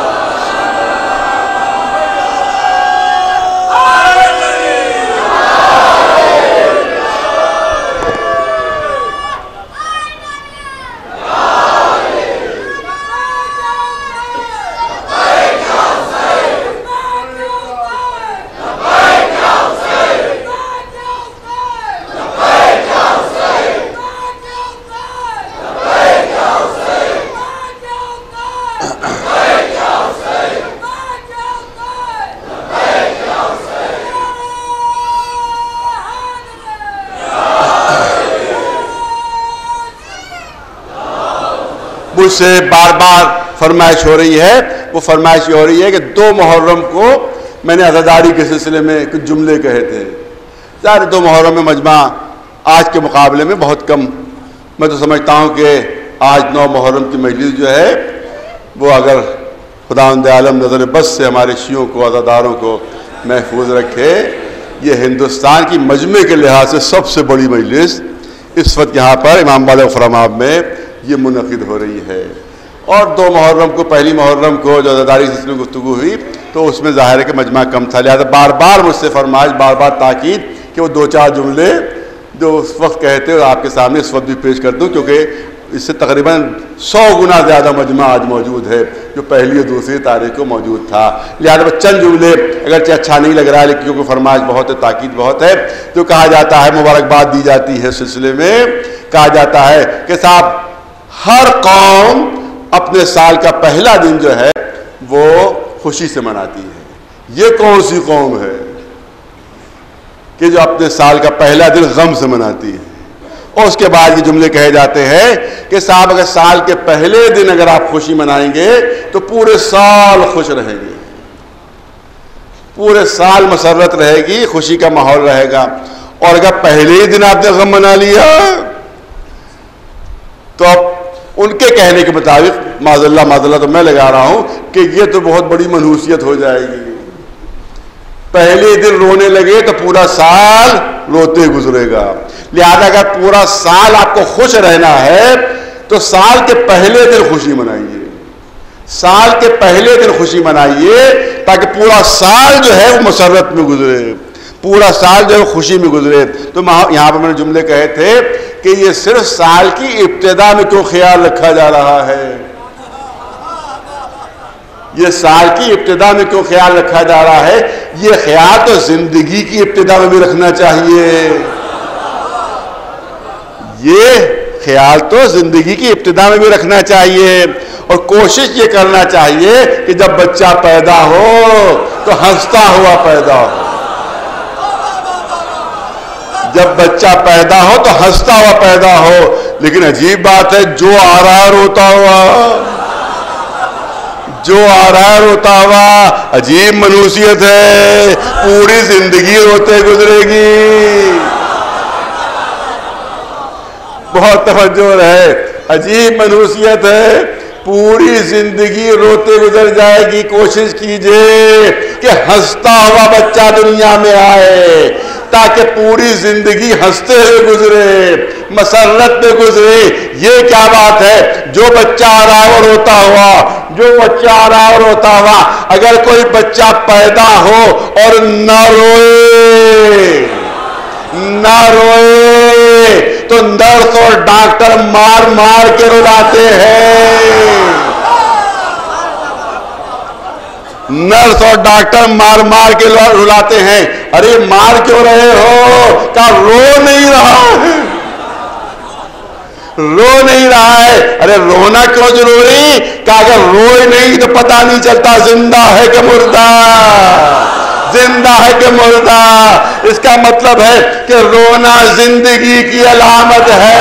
مجھ سے بار بار فرمائش ہو رہی ہے، وہ فرمائش یہ ہو رہی ہے کہ 2 محرم کو میں نے عزاداری کے سلسلے میں کچھ جملے کہے تھے. ظاہر 2 محرم میں مجمع آج کے مقابلے میں بہت کم. میں تو سمجھتا ہوں کہ آج 9 محرم کی مجلس جو ہے وہ اگر خداوند عالم نظر بس سے ہمارے شیعوں کو، عزاداروں کو محفوظ رکھے، یہ ہندوستان کی مجمع کے لحاظ سے سب سے بڑی مجلس اس وقت یہاں پر امام بالغ فرماب میں یہ منعقد ہو رہی ہے. اور 2 محرم کو، پہلی محرم کو جو عزاداری کے سلسلے میں گفتگو ہوئی تو اس میں ظاہر ہے کہ مجمع کم تھا، لہٰذا بار بار مجھ سے فرمائش، بار بار تاکید کہ وہ 2-4 جملے جو اس وقت کہتے ہیں آپ کے سامنے اس وقت بھی پیش کر دوں، کیونکہ اس سے تقریباً 100 گنا زیادہ مجمع آج موجود ہے جو پہلی اور دوسری تاریخ کو موجود تھا. لہٰذا چند جملے اگرچہ اچھا نہیں لگ رہا ہے لیکن کیونکہ فرمائش بہت ہے، تاکید بہت ہے، جو کہا جاتا ہے، مبارکباد دی جاتی ہے. سلسلے میں کہا جاتا ہے کہ صاحب ہر قوم اپنے سال کا پہلا دن جو ہے وہ خوشی سے مناتی ہے. یہ کون سی قوم ہے کہ جو اپنے سال کا پہلا دن غم سے مناتی ہے؟ اور اس کے بعد یہ جملے کہے جاتے ہیں کہ صاحب اگر سال کے پہلے دن اگر آپ خوشی منائیں گے تو پورے سال خوش رہیں گے، پورے سال مسرت رہے گی، خوشی کا ماحول رہے گا. اور اگر پہلے ہی دن آپ نے غم منا لیا تو اب ان کے کہنے کے مطابق معاذ اللہ تو میں لگا رہا ہوں کہ یہ تو بہت بڑی منحوسیت ہو جائے گی. پہلے دن رونے لگے تو پورا سال روتے گزرے گا. لہذا اگر پورا سال آپ کو خوش رہنا ہے تو سال کے پہلے دن خوشی منائیے، سال کے پہلے دن خوشی منائیے تاکہ پورا سال جو ہے وہ مسرت میں گزرے، پورا سال جو ہے خوشی میں گزرے. تو یہاں پر میں نے جملے کہے تھے کہ یہ صرف سال کی ابتدا میں کیوں خیال رکھا جا رہا ہے، یہ سال کی ابتدا میں کیوں خیال رکھا جا رہا ہے؟ یہ خیال تو زندگی کی ابتدا میں بھی رکھنا چاہیے، یہ خیال تو زندگی کی ابتدا میں بھی رکھنا چاہیے. اور کوشش یہ کرنا چاہیے کہ جب بچہ پیدا ہو تو ہنستا ہوا پیدا ہو، جب بچہ پیدا ہو تو ہنستا ہوا پیدا ہو. لیکن عجیب بات ہے، جو آ رہا ہے روتا ہوا، جو آ رہا ہے روتا ہوا، عجیب منحوسیت ہے، پوری زندگی روتے گزرے گی. بہت توجہ رہے، عجیب منحوسیت ہے، پوری زندگی روتے گزر جائے گی. کوشش کیجئے کہ ہنستا ہوا بچہ دنیا میں آئے تاکہ پوری زندگی ہنستے ہوئے گزرے، مسرت میں گزرے. یہ کیا بات ہے، جو بچہ آ رہا ہے وہ روتا ہوا، جو بچہ آ رہا ہے وہ روتا ہوا. اگر کوئی بچہ پیدا ہو اور نہ روئے، نہ روئے تو نرس اور ڈاکٹر مار مار کے رلاتے ہیں، نرس اور ڈاکٹر مار مار کے رلاتے ہیں. ارے مار کیوں رہے ہو؟ کہا رو نہیں رہا ہے، رو نہیں رہا ہے. ارے رونا کیوں ضروری؟ کہا اگر روئے نہیں تو پتہ نہیں چلتا زندہ ہے کہ مردہ، زندہ ہے کہ مردہ. اس کا مطلب ہے کہ رونا زندگی کی علامت ہے،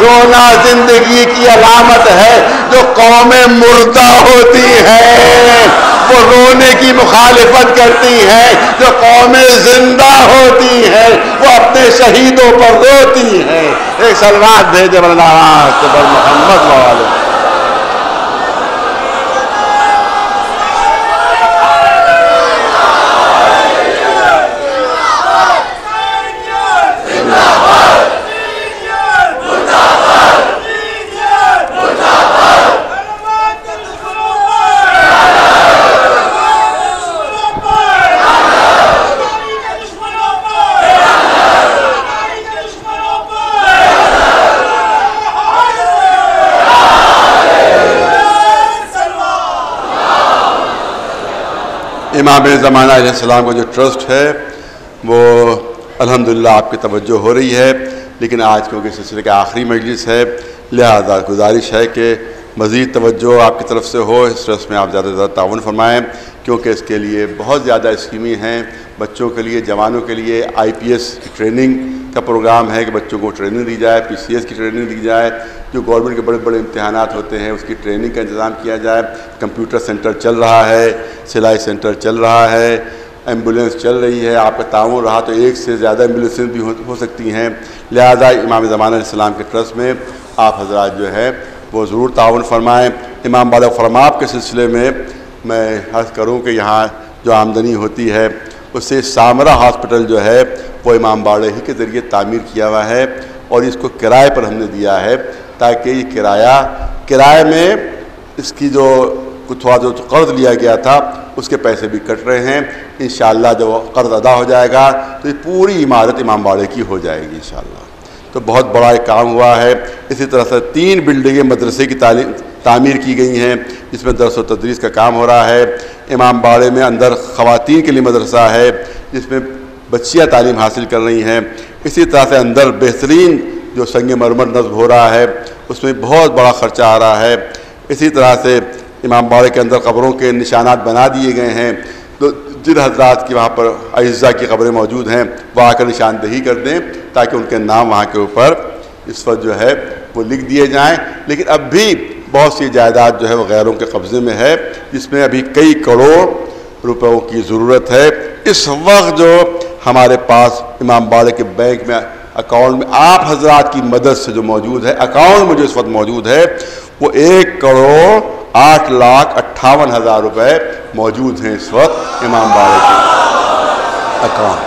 رونا زندگی کی علامت ہے. جو قومیں مردہ ہوتی ہیں وہ رونے کی مخالفت کرتی ہیں، جو قومیں زندہ ہوتی ہیں وہ اپنے شہیدوں پر روتی ہیں. ایک سلوات بھیجے اللہ پر محمد والے. امام زمانہ علیہ السلام کا جو ٹرسٹ ہے وہ الحمدللہ آپ کی توجہ ہو رہی ہے، لیکن آج کیونکہ سلسلے کا آخری مجلس ہے لہذا گزارش ہے کہ مزید توجہ آپ کی طرف سے ہو، اس ٹرسٹ میں آپ زیادہ سے زیادہ تعاون فرمائیں، کیونکہ اس کے لیے بہت زیادہ اسکیمیں ہیں بچوں کے لیے، جوانوں کے لیے. IPS کی ٹریننگ کا پروگرام ہے کہ بچوں کو ٹریننگ دی جائے، PCS کی ٹریننگ دی جائے، جو گورنمنٹ کے بڑے بڑے امتحانات ہوتے ہیں اس کی ٹریننگ کا انتظام کیا جائے۔ کمپیوٹر سینٹر چل رہا ہے، سلائی سینٹر چل رہا ہے، ایمبولینس چل رہی ہے۔ آپ کا تعاون رہا تو ایک سے زیادہ ایمبولینسیں بھی ہو سکتی ہیں، لہذا امام زمانہ علیہ السلام کے ٹرسٹ میں آپ حضرات جو ہے وہ ضرور تعاون فرمائیں۔ امام باڑہ فرماب کے سلسلے میں عرض کروں کہ یہاں جو آمدنی ہوتی ہے اس سے سامرہ ہاسپٹل جو ہے وہ امام باڑہ ہی کے ذریعے تعمیر کیا ہوا ہے، اور اس کو کرائے پر ہم نے دیا ہے تاکہ یہ کرائے میں اس کی جو تھوڑا جو قرض لیا گیا تھا اس کے پیسے بھی کٹ رہے ہیں۔ انشاءاللہ جب وہ قرض ادا ہو جائے گا تو یہ پوری عمارت امام باڑہ کی ہو جائے گی انشاءاللہ۔ تو بہت بڑا ایک کام ہوا ہے۔ اسی طرح سے 3 بلڈنگیں مدرسے کی تعمیر کی گئی ہیں جس میں درس و تدریس کا کام ہو رہا ہے۔ امام باڑہ میں اندر خواتین کے لیے مدرسہ ہے جس میں بچیاں تعلیم حاصل کر رہی ہیں۔ اسی طرح سے اندر بہترین جو سنگ مرمر نصب ہو رہا ہے اس میں بہت بڑا خرچہ آ رہا ہے۔ اسی طرح سے امام باڑہ کے اندر قبروں کے نشانات بنا دیے گئے ہیں، تو جن حضرات کی وہاں پر اعزاء کی قبریں موجود ہیں وہ آ کر نشاندہی کر دیں تاکہ ان کے نام وہاں کے اوپر اس وقت جو ہے وہ لکھ دیے جائیں۔ لیکن اب بھی بہت سی جائیداد جو ہے وہ غیروں کے قبضے میں ہے جس میں ابھی کئی کروڑ روپوں کی ضرورت ہے۔ اس وقت جو ہمارے پاس امام باڑہ کے بینک میں اکاؤنٹ میں آپ حضرات کی مدد سے جو موجود ہے، اکاؤنٹ میں جو اس وقت موجود ہے وہ 1,08,58,000 روپے موجود ہیں اس وقت امام باڑہ کے اکاؤنٹ۔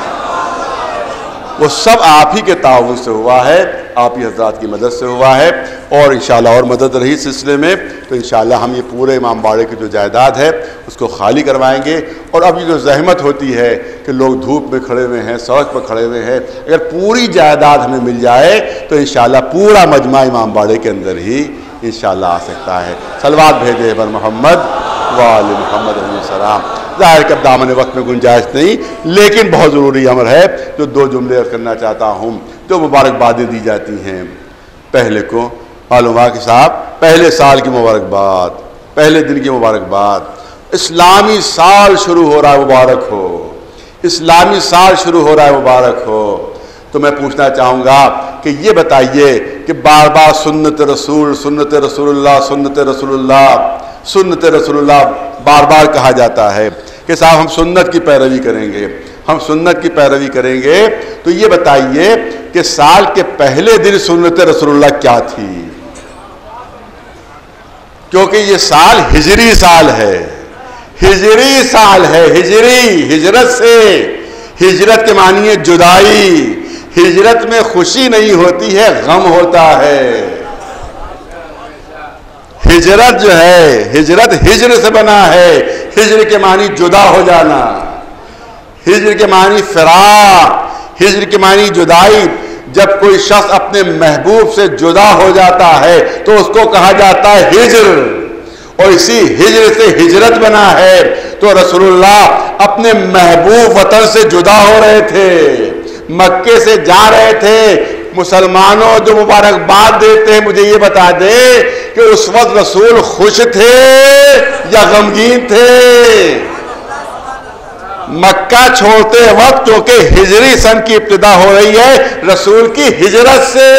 وہ سب آپ ہی کے تعاون سے ہوا ہے، آپ ہی حضرات کی مدد سے ہوا ہے، اور انشاءاللہ اور مدد رہی سلسلے میں تو انشاءاللہ ہم یہ پورے امام باڑہ کی جو جائیداد ہے اس کو خالی کروائیں گے۔ اور اب یہ جو زحمت ہوتی ہے کہ لوگ دھوپ میں کھڑے ہوئے ہیں، سڑک پر کھڑے ہوئے ہیں، اگر پوری جائیداد ہمیں مل جائے تو انشاءاللہ پورا مجمع امام باڑہ کے اندر ہی انشاءاللہ آ سکتا ہے۔ صلوات بھیجے بر محمد وآل محمد علیہ السلام۔ ظاہر کہ اب دامن وقت میں گنجائش نہیں، لیکن بہت ضروری امر ہے جو 2 جملے کرنا چاہتا ہوں۔ جو مبارکبادیں دی جاتی ہیں پہلے کو، علماء کے صاحب پہلے سال کی مبارکباد، پہلے دن کی مبارکباد، اسلامی سال شروع ہو رہا ہے مبارک ہو، اسلامی سال شروع ہو رہا ہے مبارک ہو۔ تو میں پوچھنا چاہوں گا کہ یہ بتائیے کہ بار بار سنت رسول، سنت رسول اللہ، سنت رسول اللہ، سنت رسول اللہ بار بار کہا جاتا ہے کہ صاحب ہم سنت کی پیروی کریں گے، ہم سنت کی پیروی کریں گے۔ تو یہ بتائیے کہ سال کے پہلے دن سنت رسول اللہ کیا تھی؟ کیونکہ یہ سال ہجری سال ہے، ہجری سال ہے، ہجری، ہجرت سے، ہجرت کے معنی ہے جدائی، ہجرت میں خوشی نہیں ہوتی ہے، غم ہوتا ہے۔ ہجرت جو ہے، ہجرت ہجر سے بنا ہے، ہجر کے معنی جدا ہو جانا، ہجر کے معنی فراق، ہجر کے معنی جدائی۔ جب کوئی شخص اپنے محبوب سے جدا ہو جاتا ہے تو اس کو کہا جاتا ہے ہجر، اور اسی ہجر سے ہجرت بنا ہے۔ تو رسول اللہ اپنے محبوب وطن سے جدا ہو رہے تھے، مکے سے جا رہے تھے۔ مسلمانوں جو مبارکباد دیتے ہیں مجھے یہ بتا دے کہ اس وقت رسول خوش تھے یا غمگین تھے؟ مکہ چھوڑتے وقت کیونکہ ہجری سن کی ابتدا ہو رہی ہے رسول کی ہجرت سے۔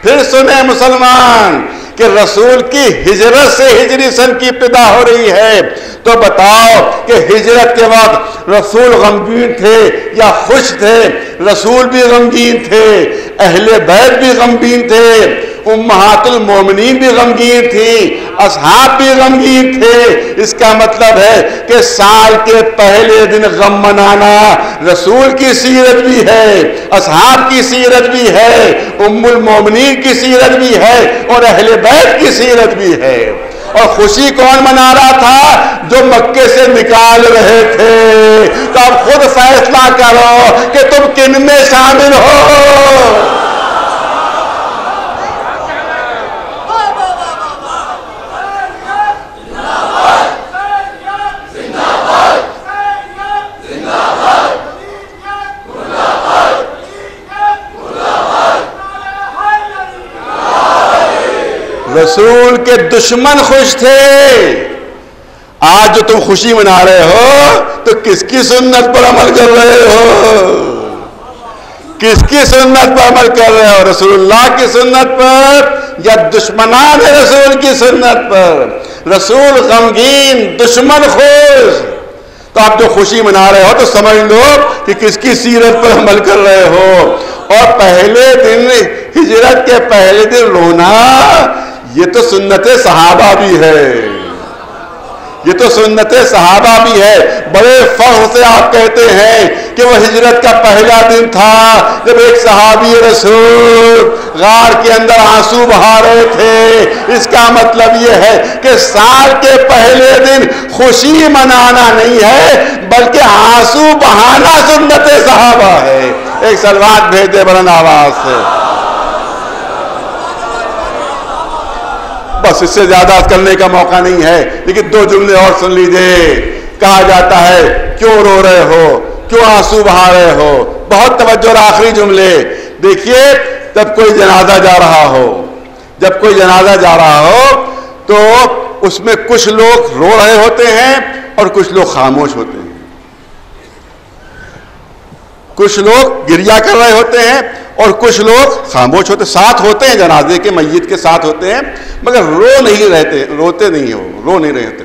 پھر سنیں مسلمان کہ رسول کی ہجرت سے ہجری سن کی ابتدا ہو رہی ہے، تو بتاؤ کہ ہجرت کے وقت رسول غمگین تھے یا خوش تھے؟ رسول بھی غمگین تھے، اہل بیت بھی غمگین تھے، امہات المومنین بھی غمگین تھی، اصحاب بھی غمگین تھے۔ اس کا مطلب ہے کہ سال کے پہلے دن غم منانا رسول کی سیرت بھی ہے، اصحاب کی سیرت بھی ہے، ام المومنین کی سیرت بھی ہے، اور اہل بیت کی سیرت بھی ہے۔ اور خوشی کون منا رہا تھا؟ جو مکے سے نکال رہے تھے۔ تو اب خود فیصلہ کرو کہ تم کن میں شامل ہو۔ رسول کے دشمن خوش تھے۔ آج جو تم خوشی منا رہے ہو تو کس کی سنت پر عمل کر رہے ہو؟ کس کی سنت پر عمل کر رہے ہو؟ رسول اللہ کی سنت پر یا دشمنان رسول کی سنت پر؟ رسول غمگین، دشمن خوش. تو آپ جو خوشی منا رہے ہو تو سمجھ لو کہ کس کی سیرت پر عمل کر رہے ہو. اور پہلے دن، ہجرت کے پہلے دن رونا، یہ تو سنت صحابہ بھی ہے، یہ تو سنت صحابہ بھی ہے. بڑے فخر سے آپ کہتے ہیں کہ وہ ہجرت کا پہلا دن تھا جب ایک صحابی رسول غار کے اندر آنسو بہا رہے تھے. اس کا مطلب یہ ہے کہ سال کے پہلے دن خوشی منانا نہیں ہے بلکہ آنسو بہانا سنت صحابہ ہے. ایک صلوات بھیج دے بلند آواز سے. بس اس سے زیادہ کرنے کا موقع نہیں ہے، لیکن دو جملے اور سن لیجئے. کہا جاتا ہے کیوں رو رہے ہو، کیوں آنسو بہا رہے ہو؟ بہت توجہ اور آخری جملے دیکھیے. جب کوئی جنازہ جا رہا ہو، جب کوئی جنازہ جا رہا ہو تو اس میں کچھ لوگ رو رہے ہوتے ہیں اور کچھ لوگ خاموش ہوتے ہیں. کچھ لوگ گریہ کر رہے ہوتے ہیں اور کچھ لوگ خاموش ہوتے، ساتھ ہوتے ہیں، جنازے کے میت کے ساتھ ہوتے ہیں مگر رو نہیں رہتے، روتے نہیں ہو، رو نہیں رہتے.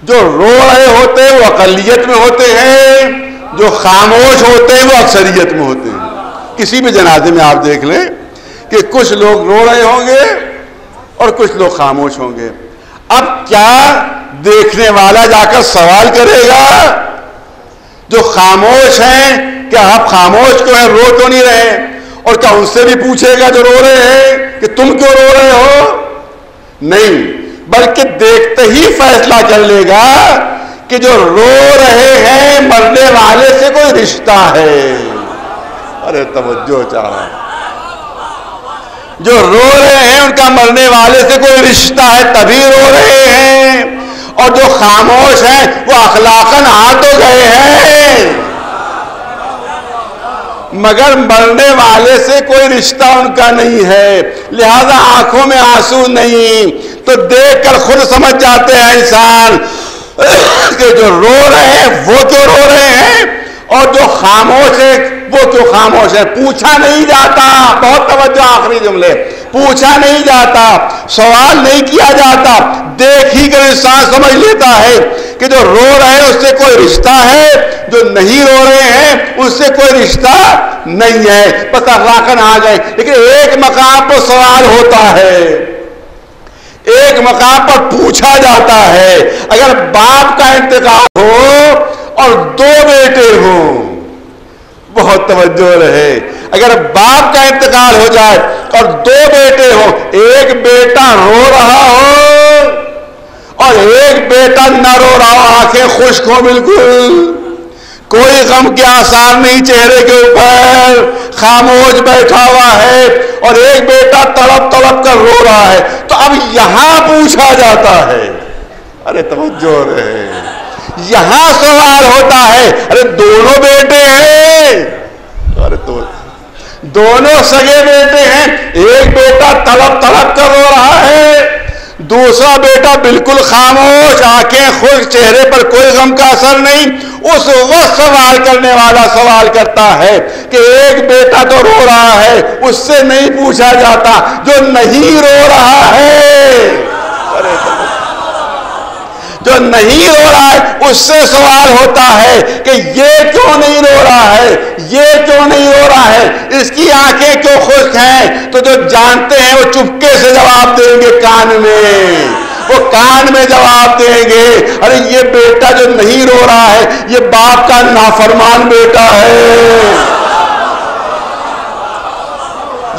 جو رو رہے ہوتے ہیں وہ اقلیت میں ہوتے ہیں، جو خاموش ہوتے ہیں وہ اکثریت میں ہوتے ہیں. کسی بھی جنازے میں آپ دیکھ لیں کہ کچھ لوگ رو رہے ہوں گے اور کچھ لوگ خاموش ہوں گے. اب کیا دیکھنے والا جا کر سوال کرے گا جو خاموش ہیں کہ آپ خاموش کیوں ہیں، رو تو نہیں رہے؟ اور کیا ان سے بھی پوچھے گا جو رو رہے ہیں کہ تم کیوں رو رہے ہو؟ نہیں، بلکہ دیکھتے ہی فیصلہ کر لے گا کہ جو رو رہے ہیں مرنے والے سے کوئی رشتہ ہے. ارے توجہ چاہ رہا ہے. جو رو رہے ہیں ان کا مرنے والے سے کوئی رشتہ ہے تبھی رو رہے ہیں، اور جو خاموش ہیں وہ اخلاقاً آ تو گئے ہیں مگر مرنے والے سے کوئی رشتہ ان کا نہیں ہے، لہذا آنکھوں میں آنسو نہیں. تو دیکھ کر خود سمجھ جاتے ہیں انسان کہ جو رو رہے ہیں وہ کیوں رو رہے ہیں اور جو خاموش ہے وہ کیوں خاموش ہے. پوچھا نہیں جاتا، بہت توجہ، آخری جملے، پوچھا نہیں جاتا، سوال نہیں کیا جاتا. دیکھ ہی کر انسان سمجھ لیتا ہے کہ جو رو رہے ہیں اس سے کوئی رشتہ ہے، جو نہیں رو رہے ہیں اس سے کوئی رشتہ نہیں ہے. بس اخلاقاً آ گئے. لیکن ایک مقام پر سوال ہوتا ہے، ایک مقام پر پوچھا جاتا ہے. اگر باپ کا انتقال ہو اور دو بیٹے ہوں، بہت توجہ رہے، اگر باپ کا انتقال ہو جائے اور دو بیٹے ہوں، ایک بیٹا رو رہا ہو اور ایک بیٹا نہ رو رہا ہو، آنکھیں خشک ہو، بالکل کوئی غم کے آثار نہیں چہرے کے اوپر، خاموش بیٹھا ہوا ہے، اور ایک بیٹا تڑپ تڑپ کر رو رہا ہے، تو اب یہاں پوچھا جاتا ہے. ارے توجہ رہے، یہاں سوال ہوتا ہے، ارے دونوں بیٹے ہیں، ارے دونوں سگے بیٹے ہیں، ایک بیٹا تڑپ تڑپ کر رو رہا ہے، دوسرا بیٹا بالکل خاموش، آنکھیں خشک، چہرے پر کوئی غم کا اثر نہیں. اس وقت سوال کرنے والا سوال کرتا ہے کہ ایک بیٹا تو رو رہا ہے، اس سے نہیں پوچھا جاتا جو نہیں رو رہا ہے. جو نہیں رو رہا ہے اس سے سوال ہوتا ہے کہ یہ کیوں نہیں رو رہا ہے، یہ کیوں نہیں رو رہا ہے، اس کی آنکھیں کیوں خشک ہیں. تو جو جانتے ہیں وہ چپکے سے جواب دیں گے، کان میں، وہ کان میں جواب دیں گے، ارے یہ بیٹا جو نہیں رو رہا ہے یہ باپ کا نافرمان بیٹا ہے،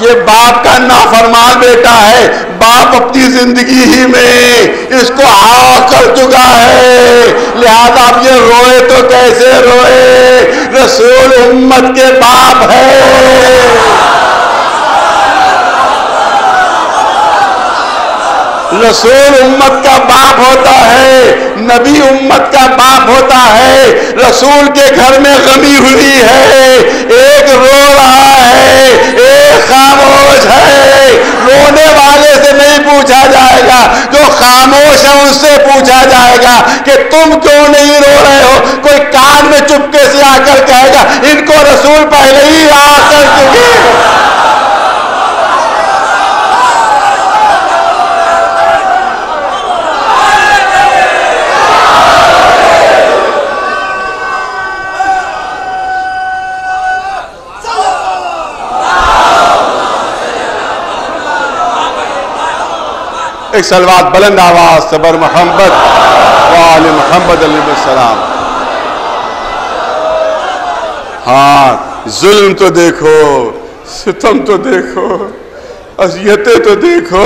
یہ باپ کا نافرمان بیٹا ہے. باپ اپنی زندگی ہی میں اس کو آ کر چکا ہے، لہذا اب یہ روئے تو کیسے روئے، رسول امت کے باپ ہے، رسول امت کا باپ ہوتا ہے، نبی امت کا باپ ہوتا ہے. رسول کے گھر میں غمی ہوئی ہے، ایک رو رہا ہے، ایک خاموش ہے. رونے والے سے نہیں پوچھا جائے گا، جو خاموش ہمیشہ ان سے پوچھا جائے گا کہ تم کیوں نہیں رو رہے ہو. کوئی کان میں چپکے سے آ کر کہے گا ان کو رسول پہلے ہی آ کر چکے. ایک صلوات بلند آواز صبر محمد وآل محمد علیہ السلام. ہاں ظلم تو دیکھو, ستم تو دیکھو, اذیتیں تو دیکھو.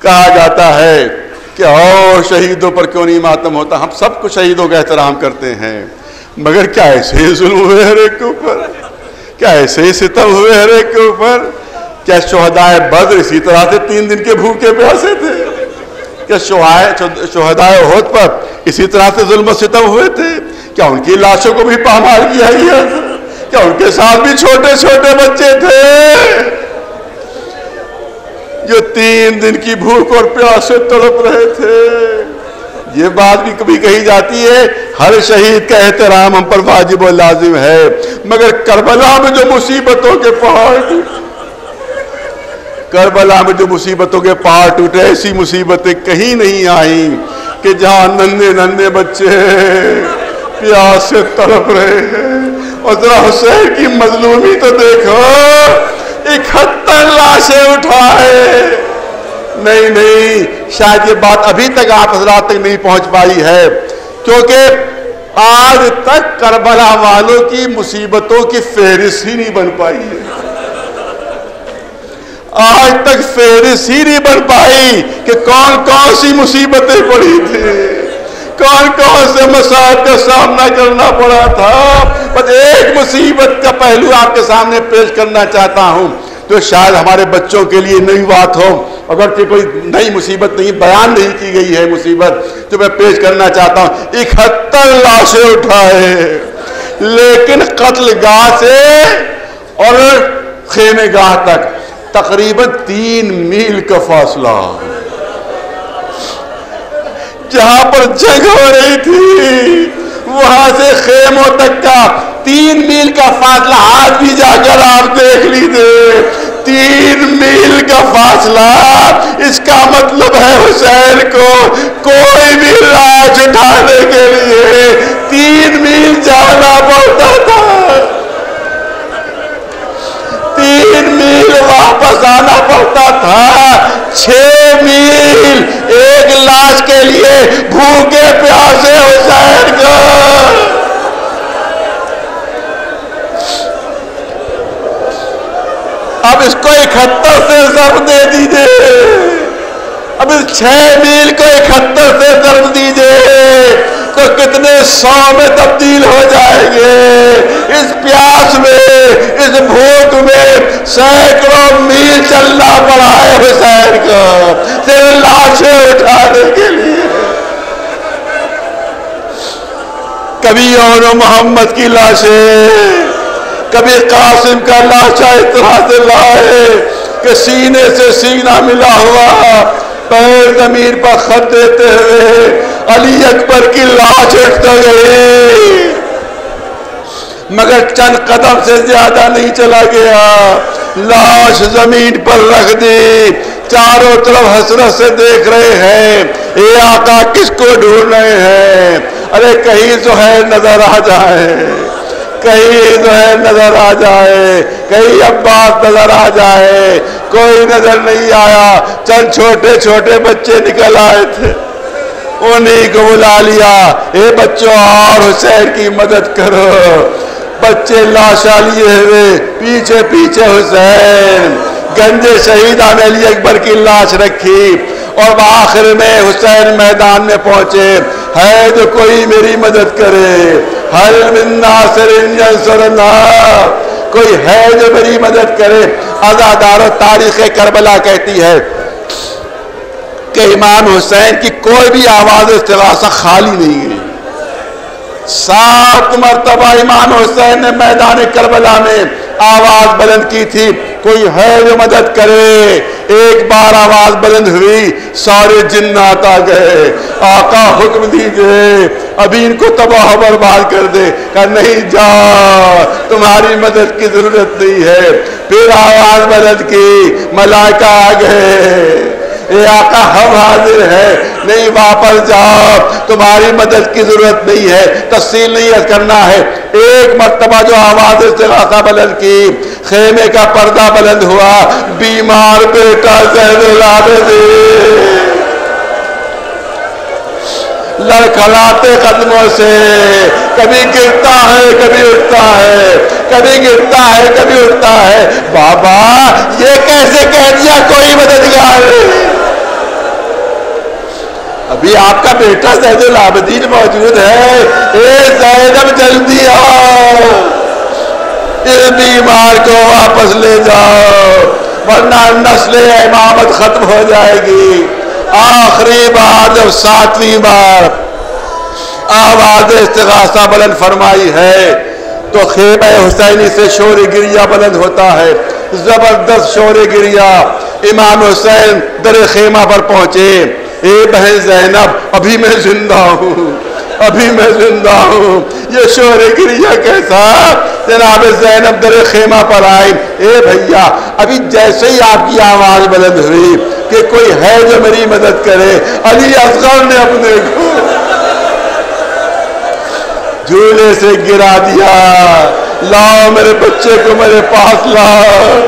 کہا جاتا ہے کہ او شہیدوں پر کیوں نہیں ماتم ہوتا. ہم سب کو شہیدوں کا احترام کرتے ہیں, مگر کیا ایسے ہی ظلم ہوئے ہر ایک کے اوپر؟ کیا ایسے ہی ستم ہوئے ہر ایک کے اوپر؟ کیا شہدائے بدر اسی طرح سے 3 دن کے بھوکے پیاسے تھے؟ کیا شہدائے احد پر اسی طرح سے ظلم و ستم ہوئے تھے؟ کیا ان کی لاشوں کو بھی پامال کیا گیا تھا؟ کیا ان کے ساتھ بھی چھوٹے چھوٹے بچے تھے جو 3 دن کی بھوک اور پیاس سے تڑپ رہے تھے؟ یہ بات بھی کبھی کہی جاتی ہے ہر شہید کا احترام ہم پر واجب و لازم ہے, مگر کربلا میں جو مصیبتوں کے پہاڑ کربلا میں جو مصیبتوں کے پہاڑ ٹوٹے, ایسی مصیبتیں کہیں نہیں آئیں کہ جہاں ننھے ننھے بچے پیاس سے تڑپ رہے ہیں. اور ذرا حسین کی مظلومی تو دیکھو, 71 لاشیں اٹھائے. نہیں, شاید یہ بات ابھی تک آپ حضرات تک نہیں پہنچ پائی ہے, کیونکہ آج تک کربلا والوں کی مصیبتوں کی فہرست ہی نہیں بن پائی ہے. آج تک فہرست ہی نہیں بن پائی کہ کون کون سی مصیبتیں پڑی تھی, کون کون سے مصائب کا سامنا کرنا پڑا تھا. بس ایک مصیبت کا پہلو آپ کے سامنے پیش کرنا چاہتا ہوں تو شاید ہمارے بچوں کے لیے نئی بات ہو, اگرچہ کوئی نئی مصیبت نہیں, بیان نہیں کی گئی ہے مصیبت, تو میں پیش کرنا چاہتا ہوں. 71 لاشیں اٹھائے, لیکن قتل گاہ سے اور خیمے گاہ تک تقریباً 3 میل کا فاصلہ. جہاں پر جنگ ہو رہی تھی وہاں سے خیموں تک کا 3 میل کا فاصلہ. آج بھی جا کر آپ دیکھ لیجیے 3 میل کا فاصلہ. اس کا مطلب ہے حسین کو کوئی بھی لاش اٹھانے کے لیے 3 میل جانا پڑتا تھا, 3 میل واپس آنا پڑتا تھا. 6 میل ایک لاش کے لیے بھوکے پیاسے حسین کو. اب اس کو 71 سے ضرب دے دیجئے, اب اس 6 میل کو 71 سے ضرب دیجئے تو کتنے 100 میں تبدیل ہو جائیں گے. اس پیاس میں, اس بھوک میں سینکڑوں میل چلنا پڑا ہے حسین کو صرف لاشیں اٹھانے کے لیے. کبھی اور محمد کی لاشیں, کبھی قاسم کا لاشا اس طرح سے لائے کہ سینے سے سینہ ملا ہوا, پیر زمین پر خط دیتے ہوئے علی اکبر کی لاش اٹھ گئی, مگر چند قدم سے زیادہ نہیں چلا گیا, لاش زمین پر رکھ دی. چاروں طرف حسرت سے دیکھ رہے ہیں, اے آقا کس کو ڈھونڈ رہے ہیں؟ ارے کہیں زہیر نظر آ جائے, کہیں زہیر نظر آ جائے, کہیں عباس نظر آ جائے. کوئی نظر نہیں آیا. چند چھوٹے چھوٹے بچے نکل آئے تھے, انہیں کو بلا لیا, اے بچوں اور حسین کی مدد کرو. بچے لاشا لیے ہوئے پیچھے پیچھے حسین. گنج شہیدہ میں علی اکبر کی لاش رکھی اور آخر میں حسین میدان میں پہنچے. ہے جو کوئی میری مدد کرے, حل من ناصر ینصرنا, کوئی ہے جو میری مدد کرے. عزادارو تاریخ کربلا کہتی ہے کہ امام حسین کی کوئی بھی آواز استغاثہ خالی نہیں گئی. 7 مرتبہ امام حسین نے میدان کربلا میں آواز بلند کی تھی. کوئی ہے جو مدد کرے. ایک بار آواز بلند ہوئی, سارے جنات آ گئے. آقا حکم دیجئے, ابھی ان کو تباہ و برباد کر دے. کہا نہیں, جا, تمہاری مدد کی ضرورت نہیں ہے. پھر آواز بلند کی, ملائکہ آ گئے. اے آقا ہم حاضر ہیں, نہیں واپس جاؤ, تمہاری مدد کی ضرورت نہیں ہے. تفصیل نہیں کرنا ہے. ایک مرتبہ جو آواز استغاثہ بلند کی, خیمے کا پردہ بلند ہوا, بیمار بیٹا زین العابدین لڑکھڑاتے قدموں سے, کبھی گرتا ہے کبھی اٹھتا ہے, کبھی گرتا ہے کبھی اٹھتا ہے. بابا یہ کیسے کہہ دیا کوئی مددگار نہیں؟ ابھی آپ کا بیٹا زین العابدین موجود ہے. اے زینب جلدی آؤ, اس بیمار کو واپس لے جاؤ, ورنہ نسل امامت ختم ہو جائے گی. آخری بار جب 7ویں بار آواز استغاثہ بلند فرمائی ہے تو خیمہ حسینی سے شور گریہ بلند ہوتا ہے, زبردست شور گریہ. امام حسین در خیمہ پر پہنچے. اے بہن زینب, ابھی میں زندہ ہوں, ابھی میں زندہ ہوں. یہ شور گریہ کیسا؟ جناب زینب در خیمہ پر آئی. اے بھیا, ابھی جیسے ہی آپ کی آواز بلند ہوئی کہ کوئی ہے جو میری مدد کرے, علی اصغر نے اپنے کو جھولے سے گرا دیا. لاؤ میرے بچے کو میرے پاس لاؤ.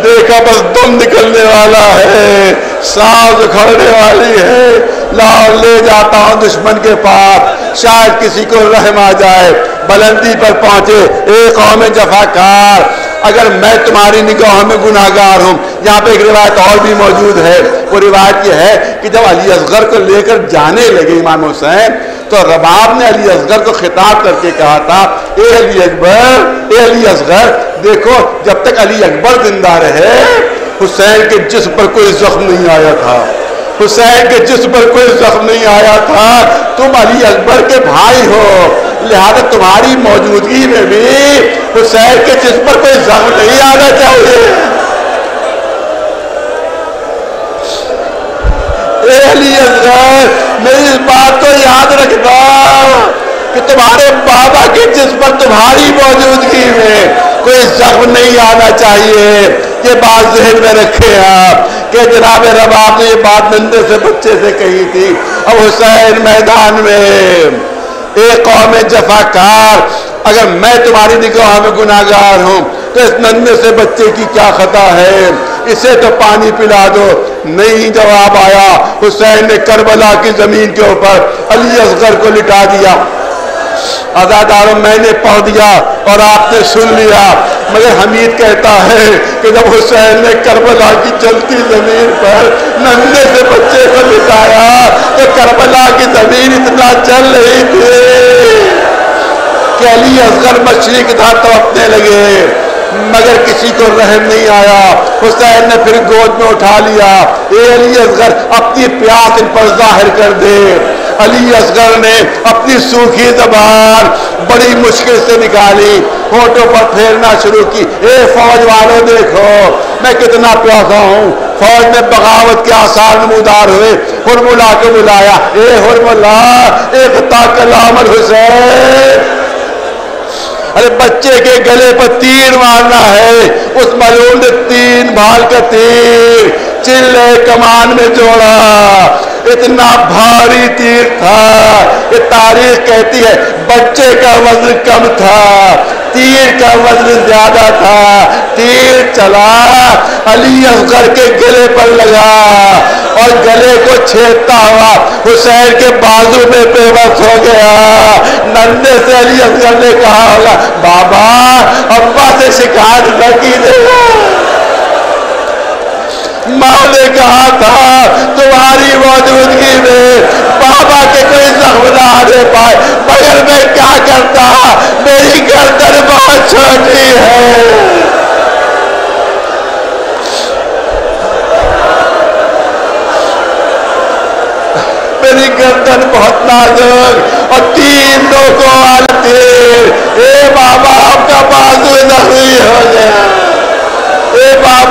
دیکھا بس دم نکلنے والا ہے, سانس اکھڑنے والی ہے. لاؤ لے جاتا ہوں دشمن کے پاس, شاید کسی کو رحم آ جائے. بلندی پر پہنچے. اے قوم جفاکار, اگر میں تمہاری نگاہوں میں گناہگار ہوں. یہاں پہ ایک روایت اور بھی موجود ہے. وہ روایت یہ ہے کہ جب علی اصغر کو لے کر جانے لگے امام حسین, تو رباب نے علی اصغر کو خطاب کر کے کہا تھا, اے علی اکبر, اے علی اصغر, دیکھو جب تک علی اکبر زندہ رہے حسین کے جسم پر کوئی زخم نہیں آیا تھا, حسین کے جسم پر کوئی زخم نہیں آیا تھا. تم علی اکبر کے بھائی ہو, لہذا تمہاری موجودگی میں بھی حسین کے جسم پر کوئی زخم نہیں آنا چاہیے. اے علی اصغر, میری اس بات کو یاد رکھنا کہ تمہارے بابا کے جسم پر تمہاری موجودگی میں کوئی زخم نہیں آنا چاہیے. یہ بات ذہن میں رکھیں آپ کہ جناب رباب نے یہ بات نندے سے بچے سے کہی تھی. اب حسین میدان میں, اے قوم جفاکار, اگر میں تمہاری نگاہوں میں گناہگار ہوں تو اس نندے سے بچے کی کیا خطا ہے, اسے تو پانی پلا دو. نہیں جواب آیا. حسین نے کربلا کی زمین کے اوپر علی اصغر کو لٹا دیا. عزاداروں, میں نے پڑھ دیا اور آپ نے سن لیا, مگر حمید کہتا ہے کہ جب حسین نے کربلا کی چلتی زمین پر نندے سے بچے کو لٹایا تو کربلا کی زمین اتنا چل رہی تھی کہ علی اصغر مشرق تھا تڑپنے لگے, مگر کسی کو رحم نہیں آیا. حسین نے پھر گود میں اٹھا لیا. اے علی اصغر, اپنی پیاس ان پر ظاہر کر دے. علی اصغر نے اپنی سوکھی زبان بڑی مشکل سے نکالی, ہونٹوں پر پھیرنا شروع کی. اے فوج والوں دیکھو میں کتنا پیاسا ہوں. فوج میں بغاوت کے آثار نمودار ہوئے. ہرملا کو بلایا. اے ہرملا, اقطع کلام الحسین, ارے بچے کے گلے پر تیر مارنا ہے. اس ملعون نے 3 بھال کا تیر چلے کمان میں جوڑا. اتنا بھاری تیر تھا, یہ تاریخ کہتی ہے بچے کا وزن کم تھا, تیر کا وزن زیادہ تھا. تیر چلا, علی اصغر کے گلے پر لگا اور گلے کو چھیدتا ہوا حسین کے بازو میں بے بس ہو گیا. نندے سے علی اصغر نے کہا ہوگا, بابا ابا سے شکایت نہ کیجیے. ماں نے کہا تھا تمہاری موجودگی میں بابا کے کوئی زخم نہ آنے پائے, مگر میں کیا کرتا, میری گردن بہت چھوٹی ہے. میری گردن بہت نازک اور 3 نوکوں والی تیر. اے بابا آپ کا بازو زخمی ہو گیا. اے بابا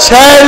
6